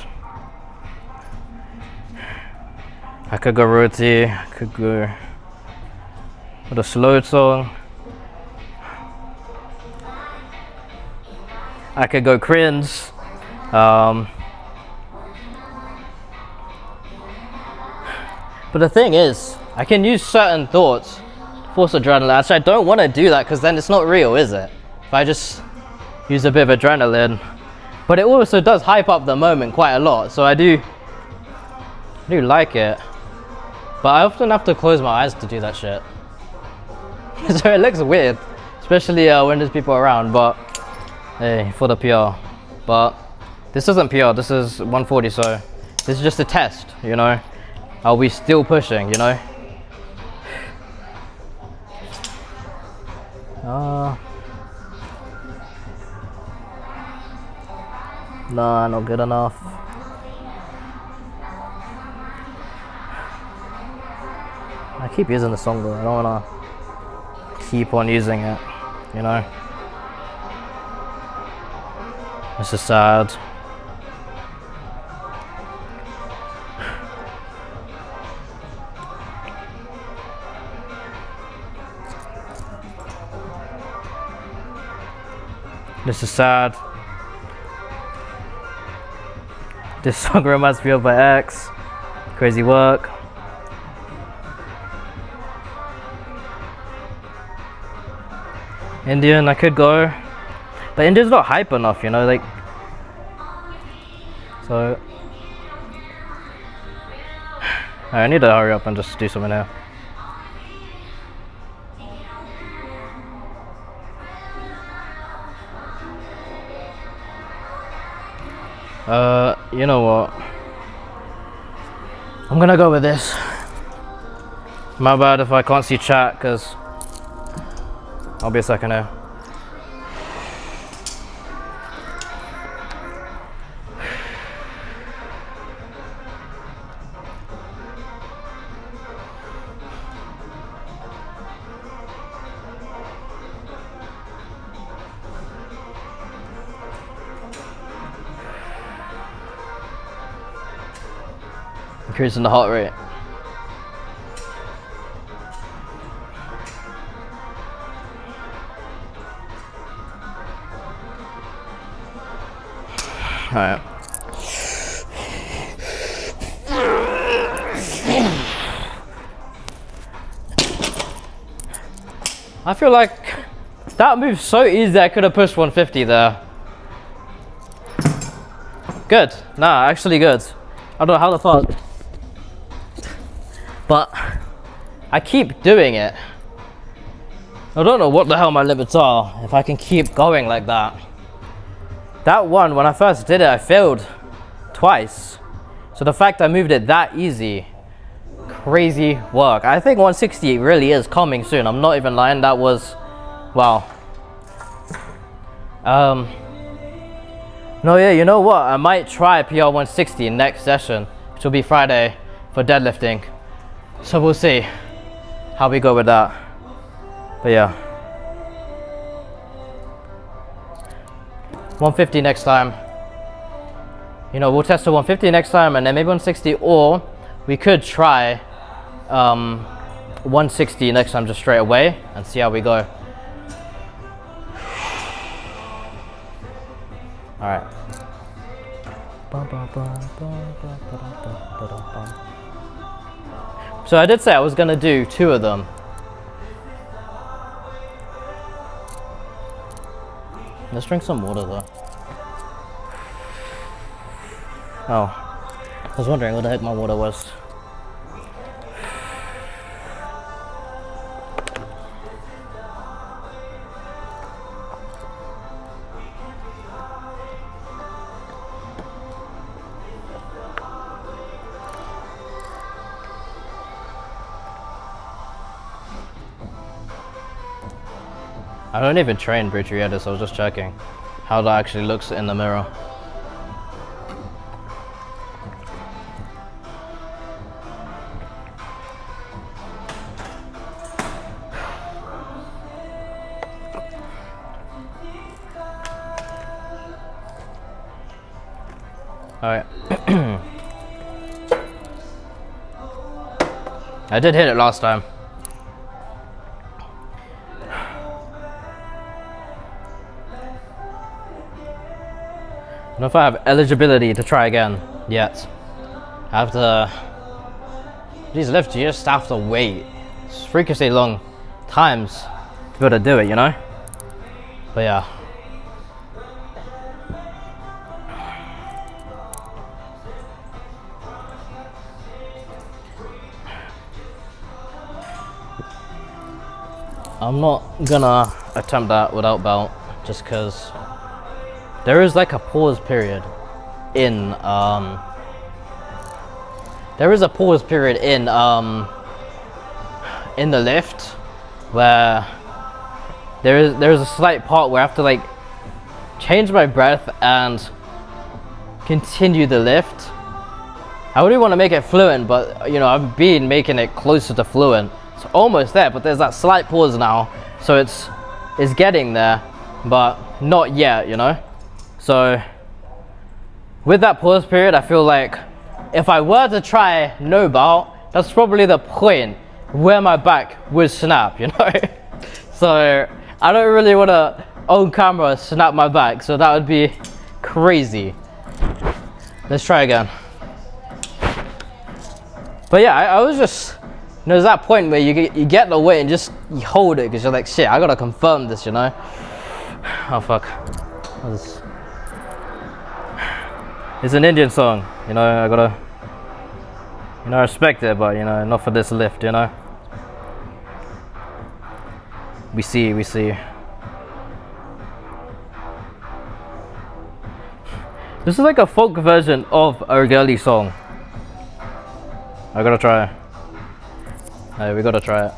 I could go Roti, I could go with a slow song. I could go cringe. But the thing is, I can use certain thoughts to force adrenaline. Actually, I don't want to do that because then it's not real, is it? If I just use a bit of adrenaline. But it also does hype up the moment quite a lot, so I do like it. But I often have to close my eyes to do that shit. So it looks weird, especially when there's people around, but hey, for the PR. But this isn't PR, this is 140, so this is just a test, you know. Are we still pushing, you know? Nah, not good enough. I keep using the song though, I don't wanna keep on using it, you know? This is sad. This is sad. This song reminds me of my ex. Crazy work. Indian, I could go, but Indian's not hype enough, you know, like. So, I need to hurry up and just do something here. You know what? I'm gonna go with this. My bad if I can't see chat, because I'll be a second here. Increasing the heart rate. Alright. I feel like that move's so easy I could have pushed 150 there. Good. Nah, actually good. I don't know how the fuck. But I keep doing it. I don't know what the hell my limits are if I can keep going like that. That one, when I first did it, I failed twice. So the fact I moved it that easy, crazy work. I think 160 really is coming soon. I'm not even lying. That was, wow. No, yeah, you know what? I might try PR 160 next session, which will be Friday for deadlifting. So we'll see how we go with that. But yeah. 150 next time. You know, we'll test the 150 next time and then maybe 160, or we could try 160 next time just straight away and see how we go. Alright. So I did say I was gonna do 2 of them. Let's drink some water though. Oh, I was wondering what the heck my water was. I don't even train Britriadis, I was just checking how that actually looks in the mirror. Alright. I did hit it last time. I don't know if I have eligibility to try again yet. I have to. These lifts, you just have to wait. It's freakishly long times to be able to do it, you know? But yeah. I'm not gonna attempt that without belt, just because there is like a pause period in in the lift where there's a slight part where I have to like change my breath and continue the lift. I really want to make it fluent, but you know, I've been making it closer to fluent. It's almost there, but there's that slight pause now, so it's getting there, but not yet, you know. So with that pause period, I feel like if I were to try no belt, that's probably the point where my back would snap, you know. So I don't really want to on camera snap my back, so that would be crazy. Let's try again. But yeah, I was just, you know, there's that point where you get the weight and just you hold it because you're like, shit, I gotta confirm this, you know. Oh fuck. It's an Indian song, you know. I gotta, you know, I respect it, but you know, not for this lift, you know. We see. This is like a folk version of a girly song. I gotta try it. Hey, we gotta try it.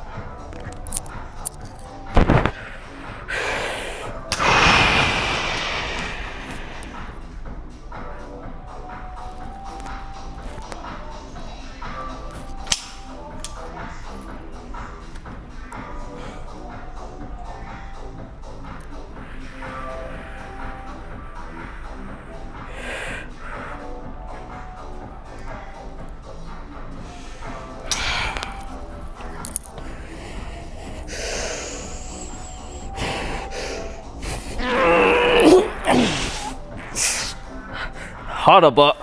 Harder, but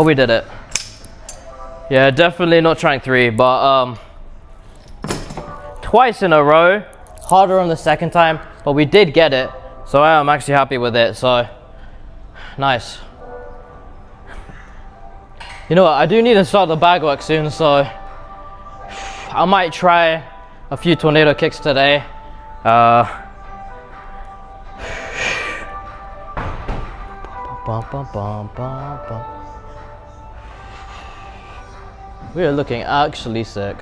we did it. Yeah, definitely not trying 3, but twice in a row. Harder on the second time, but we did get it, so I am actually happy with it. So nice. You know what, I do need to start the bag work soon, so I might try a few tornado kicks today. We are looking actually sick.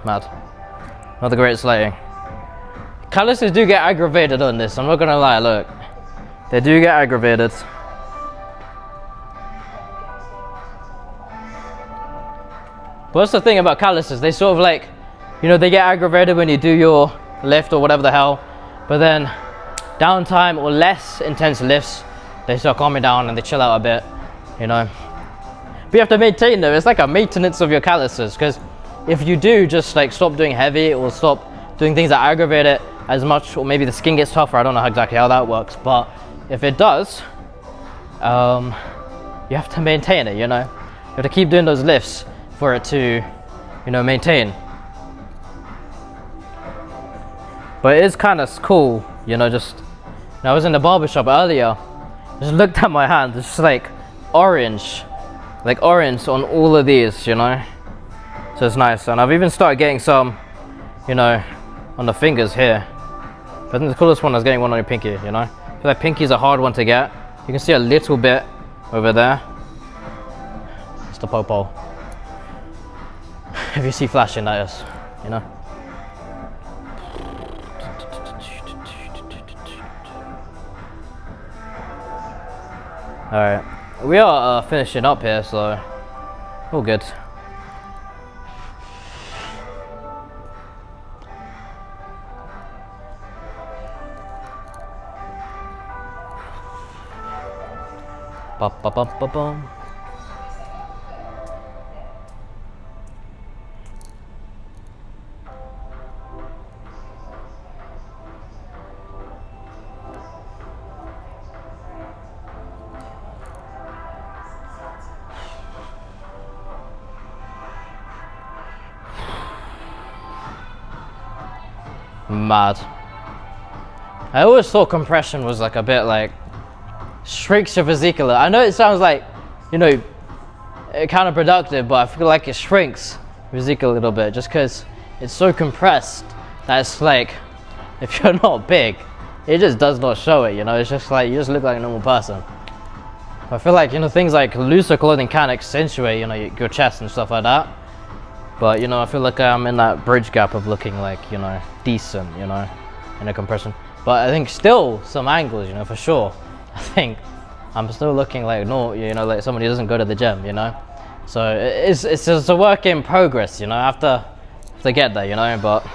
Mad. Not the great slating. Calluses do get aggravated on this, I'm not gonna lie, look. They do get aggravated. But that's the thing about calluses, they sort of like, you know, they get aggravated when you do your lift or whatever the hell, but then downtime or less intense lifts, they start calming down and they chill out a bit, you know. But you have to maintain them. It's like a maintenance of your calluses, because if you do just like stop doing heavy or stop doing things that aggravate it as much, or maybe the skin gets tougher, I don't know exactly how that works, but if it does, you have to maintain it, you know. You have to keep doing those lifts for it to, you know, maintain. But it is kind of cool, you know, just, I was in the barbershop earlier, just looked at my hand, it's just like orange on all of these, you know. So it's nice, and I've even started getting some, you know, on the fingers here. But I think the coolest one is getting one on your pinky, you know. I feel like pinky's a hard one to get. You can see a little bit over there. It's the popo. If you see flashing, that is, you know. Alright, we are finishing up here, so all good. Ba ba ba ba ba. Mad. I always thought compression was like a bit like shrinks your physique a little. I know it sounds like you know, counterproductive, but I feel like it shrinks physique a little bit just because it's so compressed that it's like, if you're not big, it just does not show it, you know. It's just like, you just look like a normal person. But I feel like, you know, things like looser clothing can accentuate, you know, your chest and stuff like that. But, you know, I feel like I'm in that bridge gap of looking like, you know, decent, you know, in a compression. But I think still some angles, you know, for sure. I think I'm still looking like, no, you know, like somebody who doesn't go to the gym, you know. So it's just a work in progress, you know. I have to get there, you know. But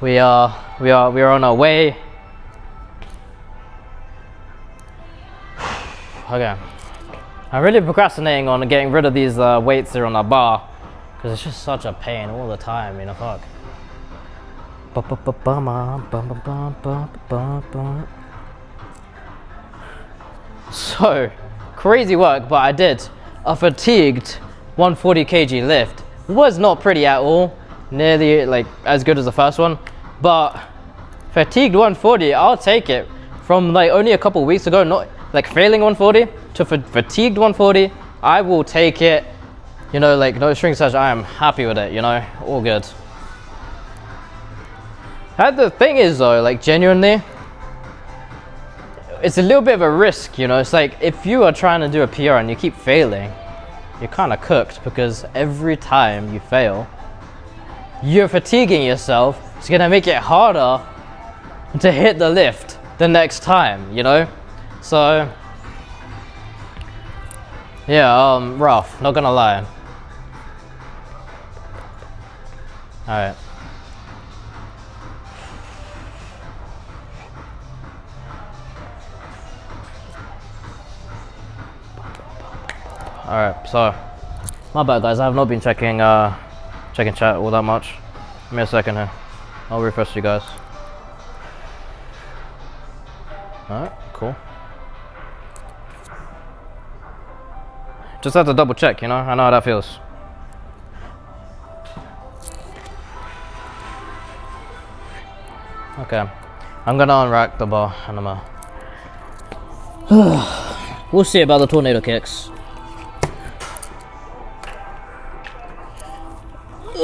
we are on our way. Okay, I'm really procrastinating on getting rid of these weights here on our bar because it's just such a pain all the time, you know. Fuck. So crazy work, but I did a fatigued 140 kg lift. Was not pretty at all, nearly like as good as the first one, but fatigued 140, I'll take it. From like only a couple weeks ago, not like failing 140 to fatigued 140, I will take it, you know, like no string such. I am happy with it, you know, all good. And the thing is though, like genuinely, it's a little bit of a risk, you know. It's like if you are trying to do a PR and you keep failing, you're kind of cooked, because every time you fail, you're fatiguing yourself. It's gonna make it harder to hit the lift the next time, you know. So yeah, rough, not gonna lie. Alright. Alright, so my bad guys, I have not been checking chat all that much. Give me a second here. I'll refresh you guys. Alright, cool. Just have to double check, you know, I know how that feels. Okay, I'm gonna unrack the bar and I'm we'll see about the tornado kicks.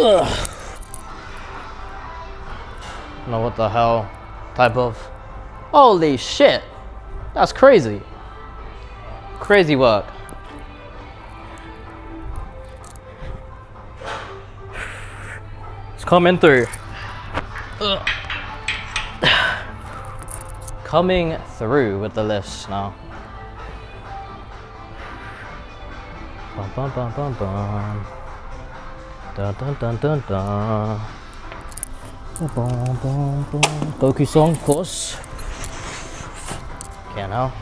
Ugh. Know what the hell type of, holy shit, that's crazy. Crazy work. It's coming through. Ugh. Coming through with the lifts now. Bum bum bum bum bum. Dun dun dun dun dun. Bum bum bum. Goku song, of course. Can't help.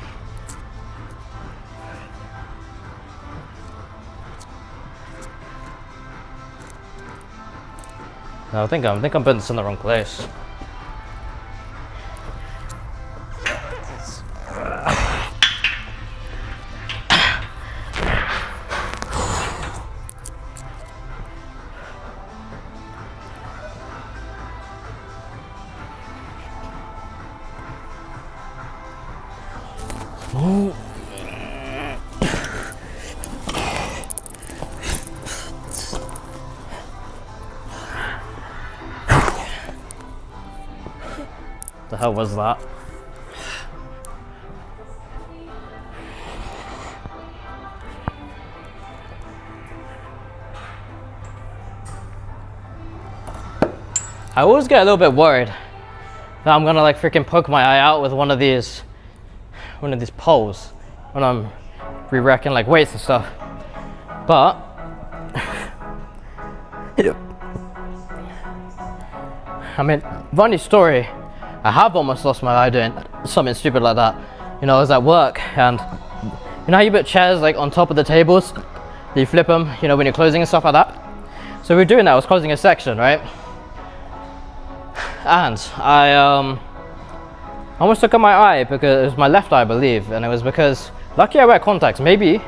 No, I think I'm putting this in the wrong place. The hell was that? I always get a little bit worried that I'm gonna like freaking poke my eye out with one of these poles when I'm re-racking like weights and stuff. But I mean, funny story, I have almost lost my eye doing something stupid like that. You know, I was at work and you know how you put chairs like on top of the tables, you flip them, you know, when you're closing and stuff like that. So we were doing that, I was closing a section, right? And I almost took out my eye, because it was my left eye I believe, and it was because, lucky I wear contacts. Maybe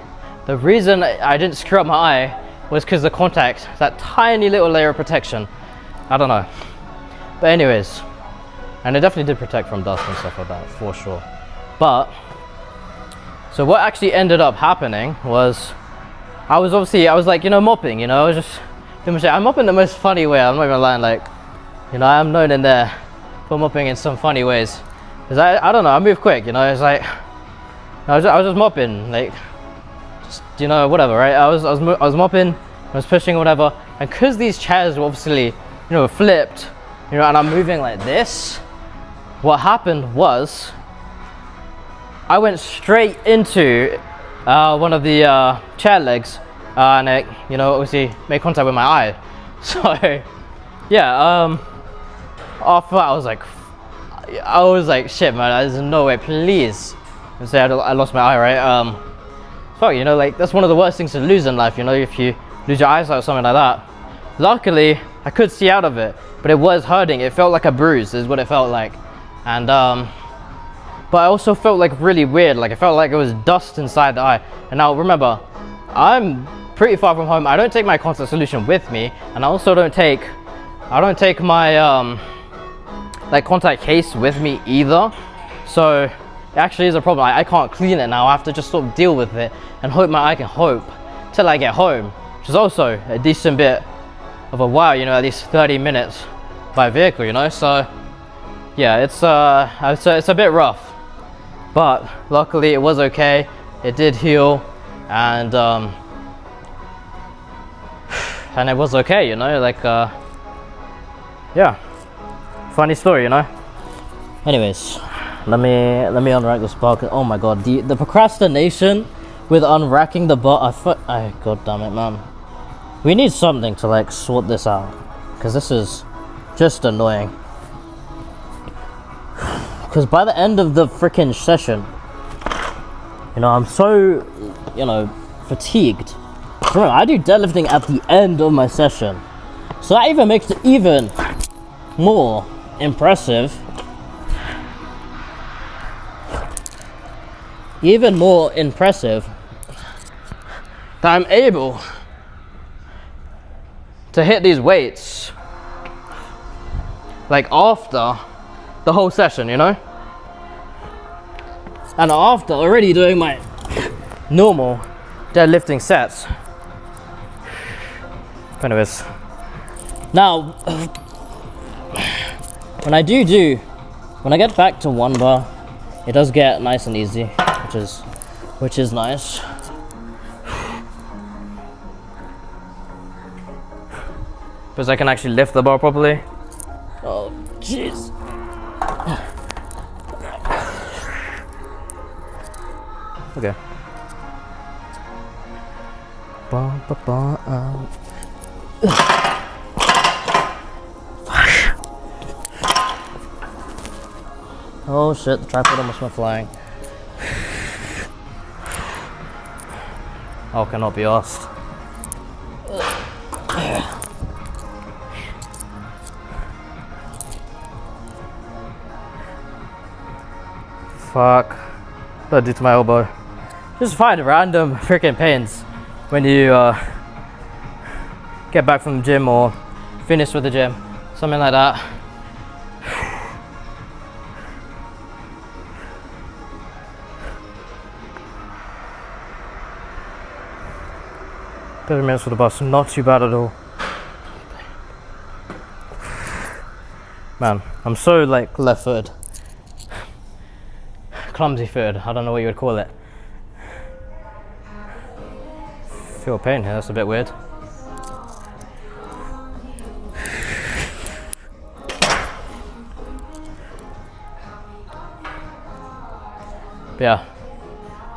the reason I didn't screw up my eye was because the contacts, that tiny little layer of protection. I don't know. But anyways, and it definitely did protect from dust and stuff like that, for sure. But, So what actually ended up happening was, I was like, you know, mopping, you know, I was just doing my shit. I'm mopping the most funny way, I'm not even lying, like, you know, I'm known in there for mopping in some funny ways. Cause I don't know, I move quick, you know, it's like, I was just mopping, like, just, you know, whatever, right? I was mopping, I was pushing or whatever, and cause these chairs were obviously, you know, flipped, you know, and I'm moving like this, what happened was, I went straight into one of the chair legs, and it, you know, obviously made contact with my eye. So, yeah, after that, I was like, shit, man, there's no way, please. And say I lost my eye, right? Fuck, you know, like, that's one of the worst things to lose in life, you know, if you lose your eyesight or something like that. Luckily, I could see out of it, but it was hurting. It felt like a bruise, is what it felt like. And, but I also felt like really weird, like it felt like it was dust inside the eye. And now remember, I'm pretty far from home. I don't take my contact solution with me, and I also don't take my like contact case with me either. So it actually is a problem. I can't clean it now. I have to just sort of deal with it and hope my eye can hope till I get home, which is also a decent bit of a while, you know, at least 30 minutes by vehicle, you know. So yeah, it's a bit rough. But luckily it was okay, it did heal, and it was okay, you know, like, yeah, funny story, you know. Anyways, let me unrack this bar. Oh my god, the procrastination with unracking the bar, god damn it, man. We need something to like sort this out, because this is just annoying. Because by the end of the freaking session, you know, I'm so, you know, fatigued. Remember, I do deadlifting at the end of my session, so that even makes it even more impressive. Even more impressive that I'm able to hit these weights like after the whole session, you know, and after already doing my normal deadlifting sets. Anyways, now when I get back to one bar, it does get nice and easy, which is nice. Because I can actually lift the bar properly. Oh jeez. Okay. Oh shit, the tripod almost went flying. Oh, cannot be asked. Fuck. What did I do to my elbow? Just find random freaking pains when you get back from the gym or finish with the gym, something like that. 30 minutes for the bus, not too bad at all. Man, I'm so like left-footed. Clumsy-footed, I don't know what you would call it. Feel pain here, that's a bit weird. But yeah,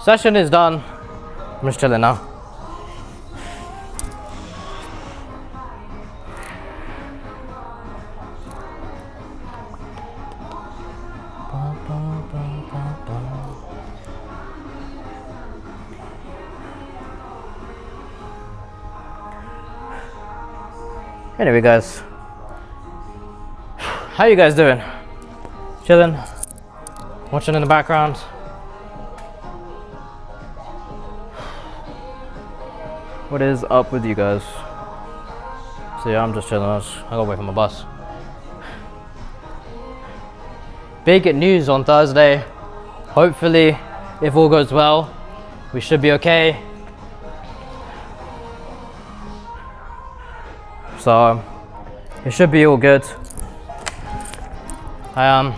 session is done. I'm just chilling now. Anyway guys, how you guys doing? Chilling? Watching in the background? What is up with you guys? So yeah, I'm just chilling. I got away from my bus. Big news on Thursday. Hopefully, if all goes well, we should be okay. So it should be all good. I am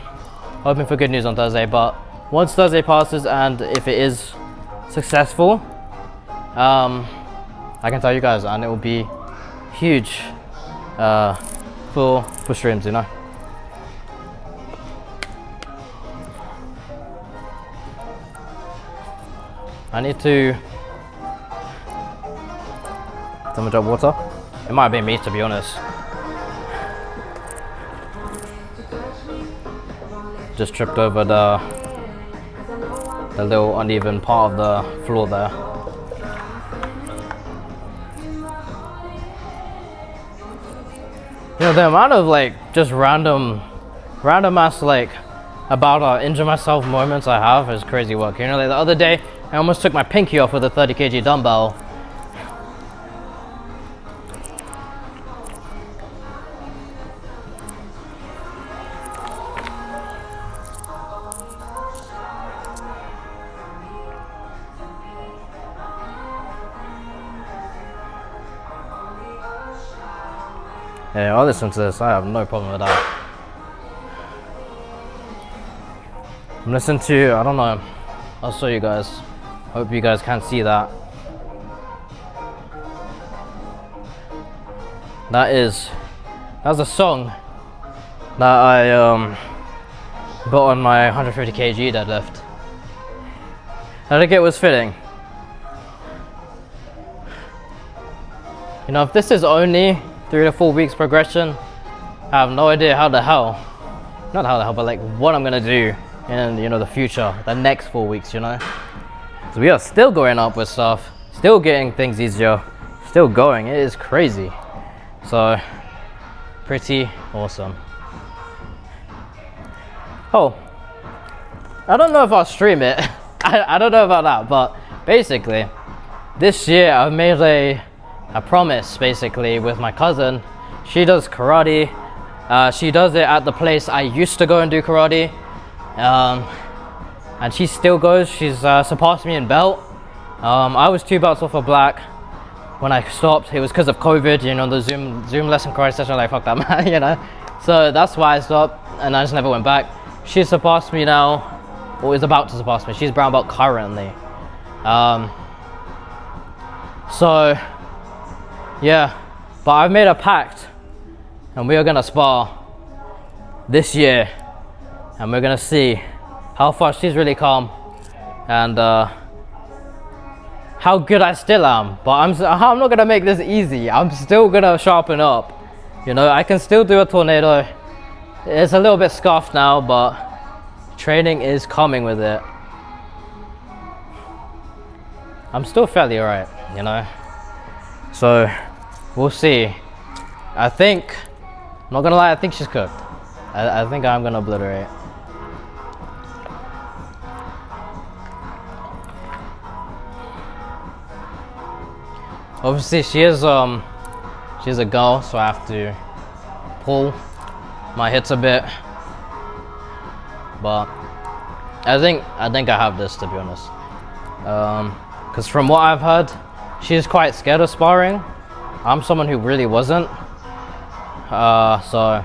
hoping for good news on Thursday, but once Thursday passes and if it is successful, I can tell you guys, and it will be huge for streams, you know. I need to drop water. It might be me, to be honest. Just tripped over the little uneven part of the floor there. You know, the amount of like just random ass like about injure myself moments I have is crazy work. You know, like the other day I almost took my pinky off with a 30 kg dumbbell. Yeah, I'll listen to this. I have no problem with that. I'm listening to, I don't know, I'll show you guys. Hope you guys can see that. That's a song that I put on my 150 kg deadlift. I think it was fitting. You know, if this is only 3 to 4 weeks progression, I have no idea not how the hell, but like what I'm gonna do in, you know, the future, the next 4 weeks, you know. So we are still going up with stuff, still getting things easier, still going. It is crazy. So pretty awesome. Oh, I don't know if I'll stream it. I don't know about that, but basically this year I've made a promise basically with my cousin. She does karate. She does it at the place I used to go and do karate, and she still goes. She's surpassed me in belt. I was 2 belts off of black when I stopped. It was because of COVID, you know, the Zoom lesson karate session. Like, fuck that, man, you know. So that's why I stopped, and I just never went back. She's surpassed me now, or is about to surpass me. She's brown belt currently. So yeah, but I've made a pact, and we are gonna spar this year, and we're gonna see how far she's really come and how good I still am. But I'm not gonna make this easy. I'm still gonna sharpen up. You know, I can still do a tornado. It's a little bit scuffed now, but training is coming with it. I'm still fairly alright, you know. So we'll see. I think, I'm not gonna lie, I think she's cooked. I think I'm gonna obliterate. Obviously she's a girl, so I have to pull my hits a bit. But I think I have this, to be honest. Because from what I've heard, she's quite scared of sparring. I'm someone who really wasn't, so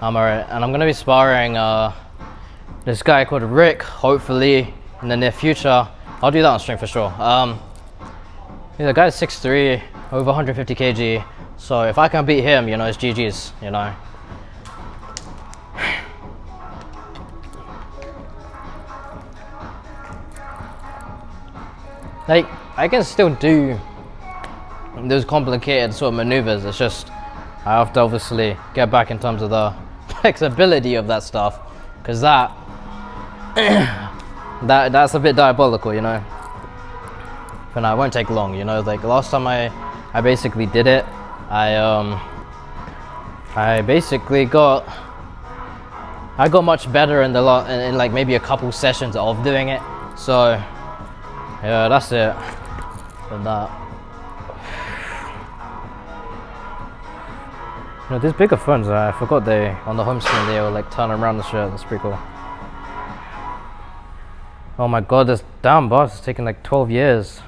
I'm alright. And I'm gonna be sparring this guy called Rick, hopefully in the near future. I'll do that on stream for sure. The guy's 6'3", over 150 kg. So if I can beat him, you know, it's GG's, you know. Like, I can still do those complicated sort of maneuvers. It's just I have to obviously get back in terms of the flexibility of that stuff, because that's a bit diabolical, you know. But no, it won't take long, you know. Like last time I basically did it, I basically got much better in in like maybe a couple sessions of doing it. So yeah, that's it for that. You know, these bigger phones, I forgot on the home screen they were like turning around the shirt. That's pretty cool. Oh my god, Damn, boss, it's taking like 12 years.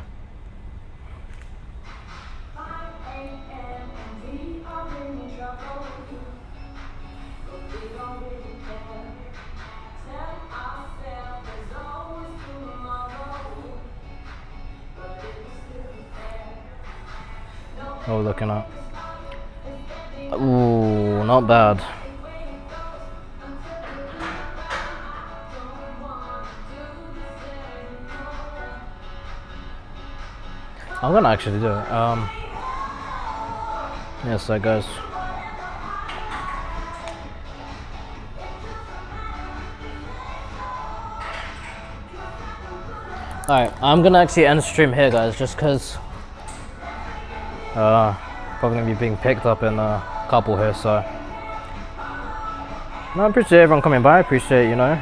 What are we looking at? Ooh, not bad. I'm gonna actually do it. Yes, that goes. Alright, I'm gonna actually end the stream here, guys, just because probably gonna be being picked up in a couple here, so no, I appreciate everyone coming by. I appreciate, you know,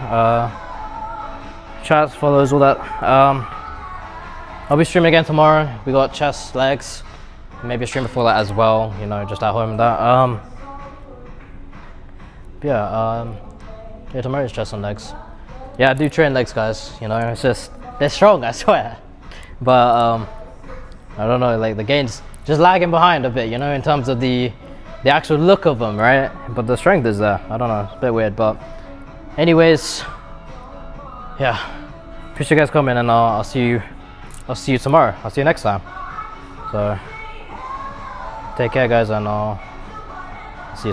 chats, follows, all that. I'll be streaming again tomorrow. We got chest, legs, maybe a stream before that as well, you know, just at home and that. Yeah, tomorrow's chest and legs. Yeah, I do train legs, guys, you know, it's just, they're strong, I swear. But I don't know, like the gains just lagging behind a bit, you know, in terms of the actual look of them, right? But the strength is there. I don't know, it's a bit weird, but anyways, yeah, appreciate you guys coming, and I'll see you tomorrow. I'll see you next time. So take care, guys, and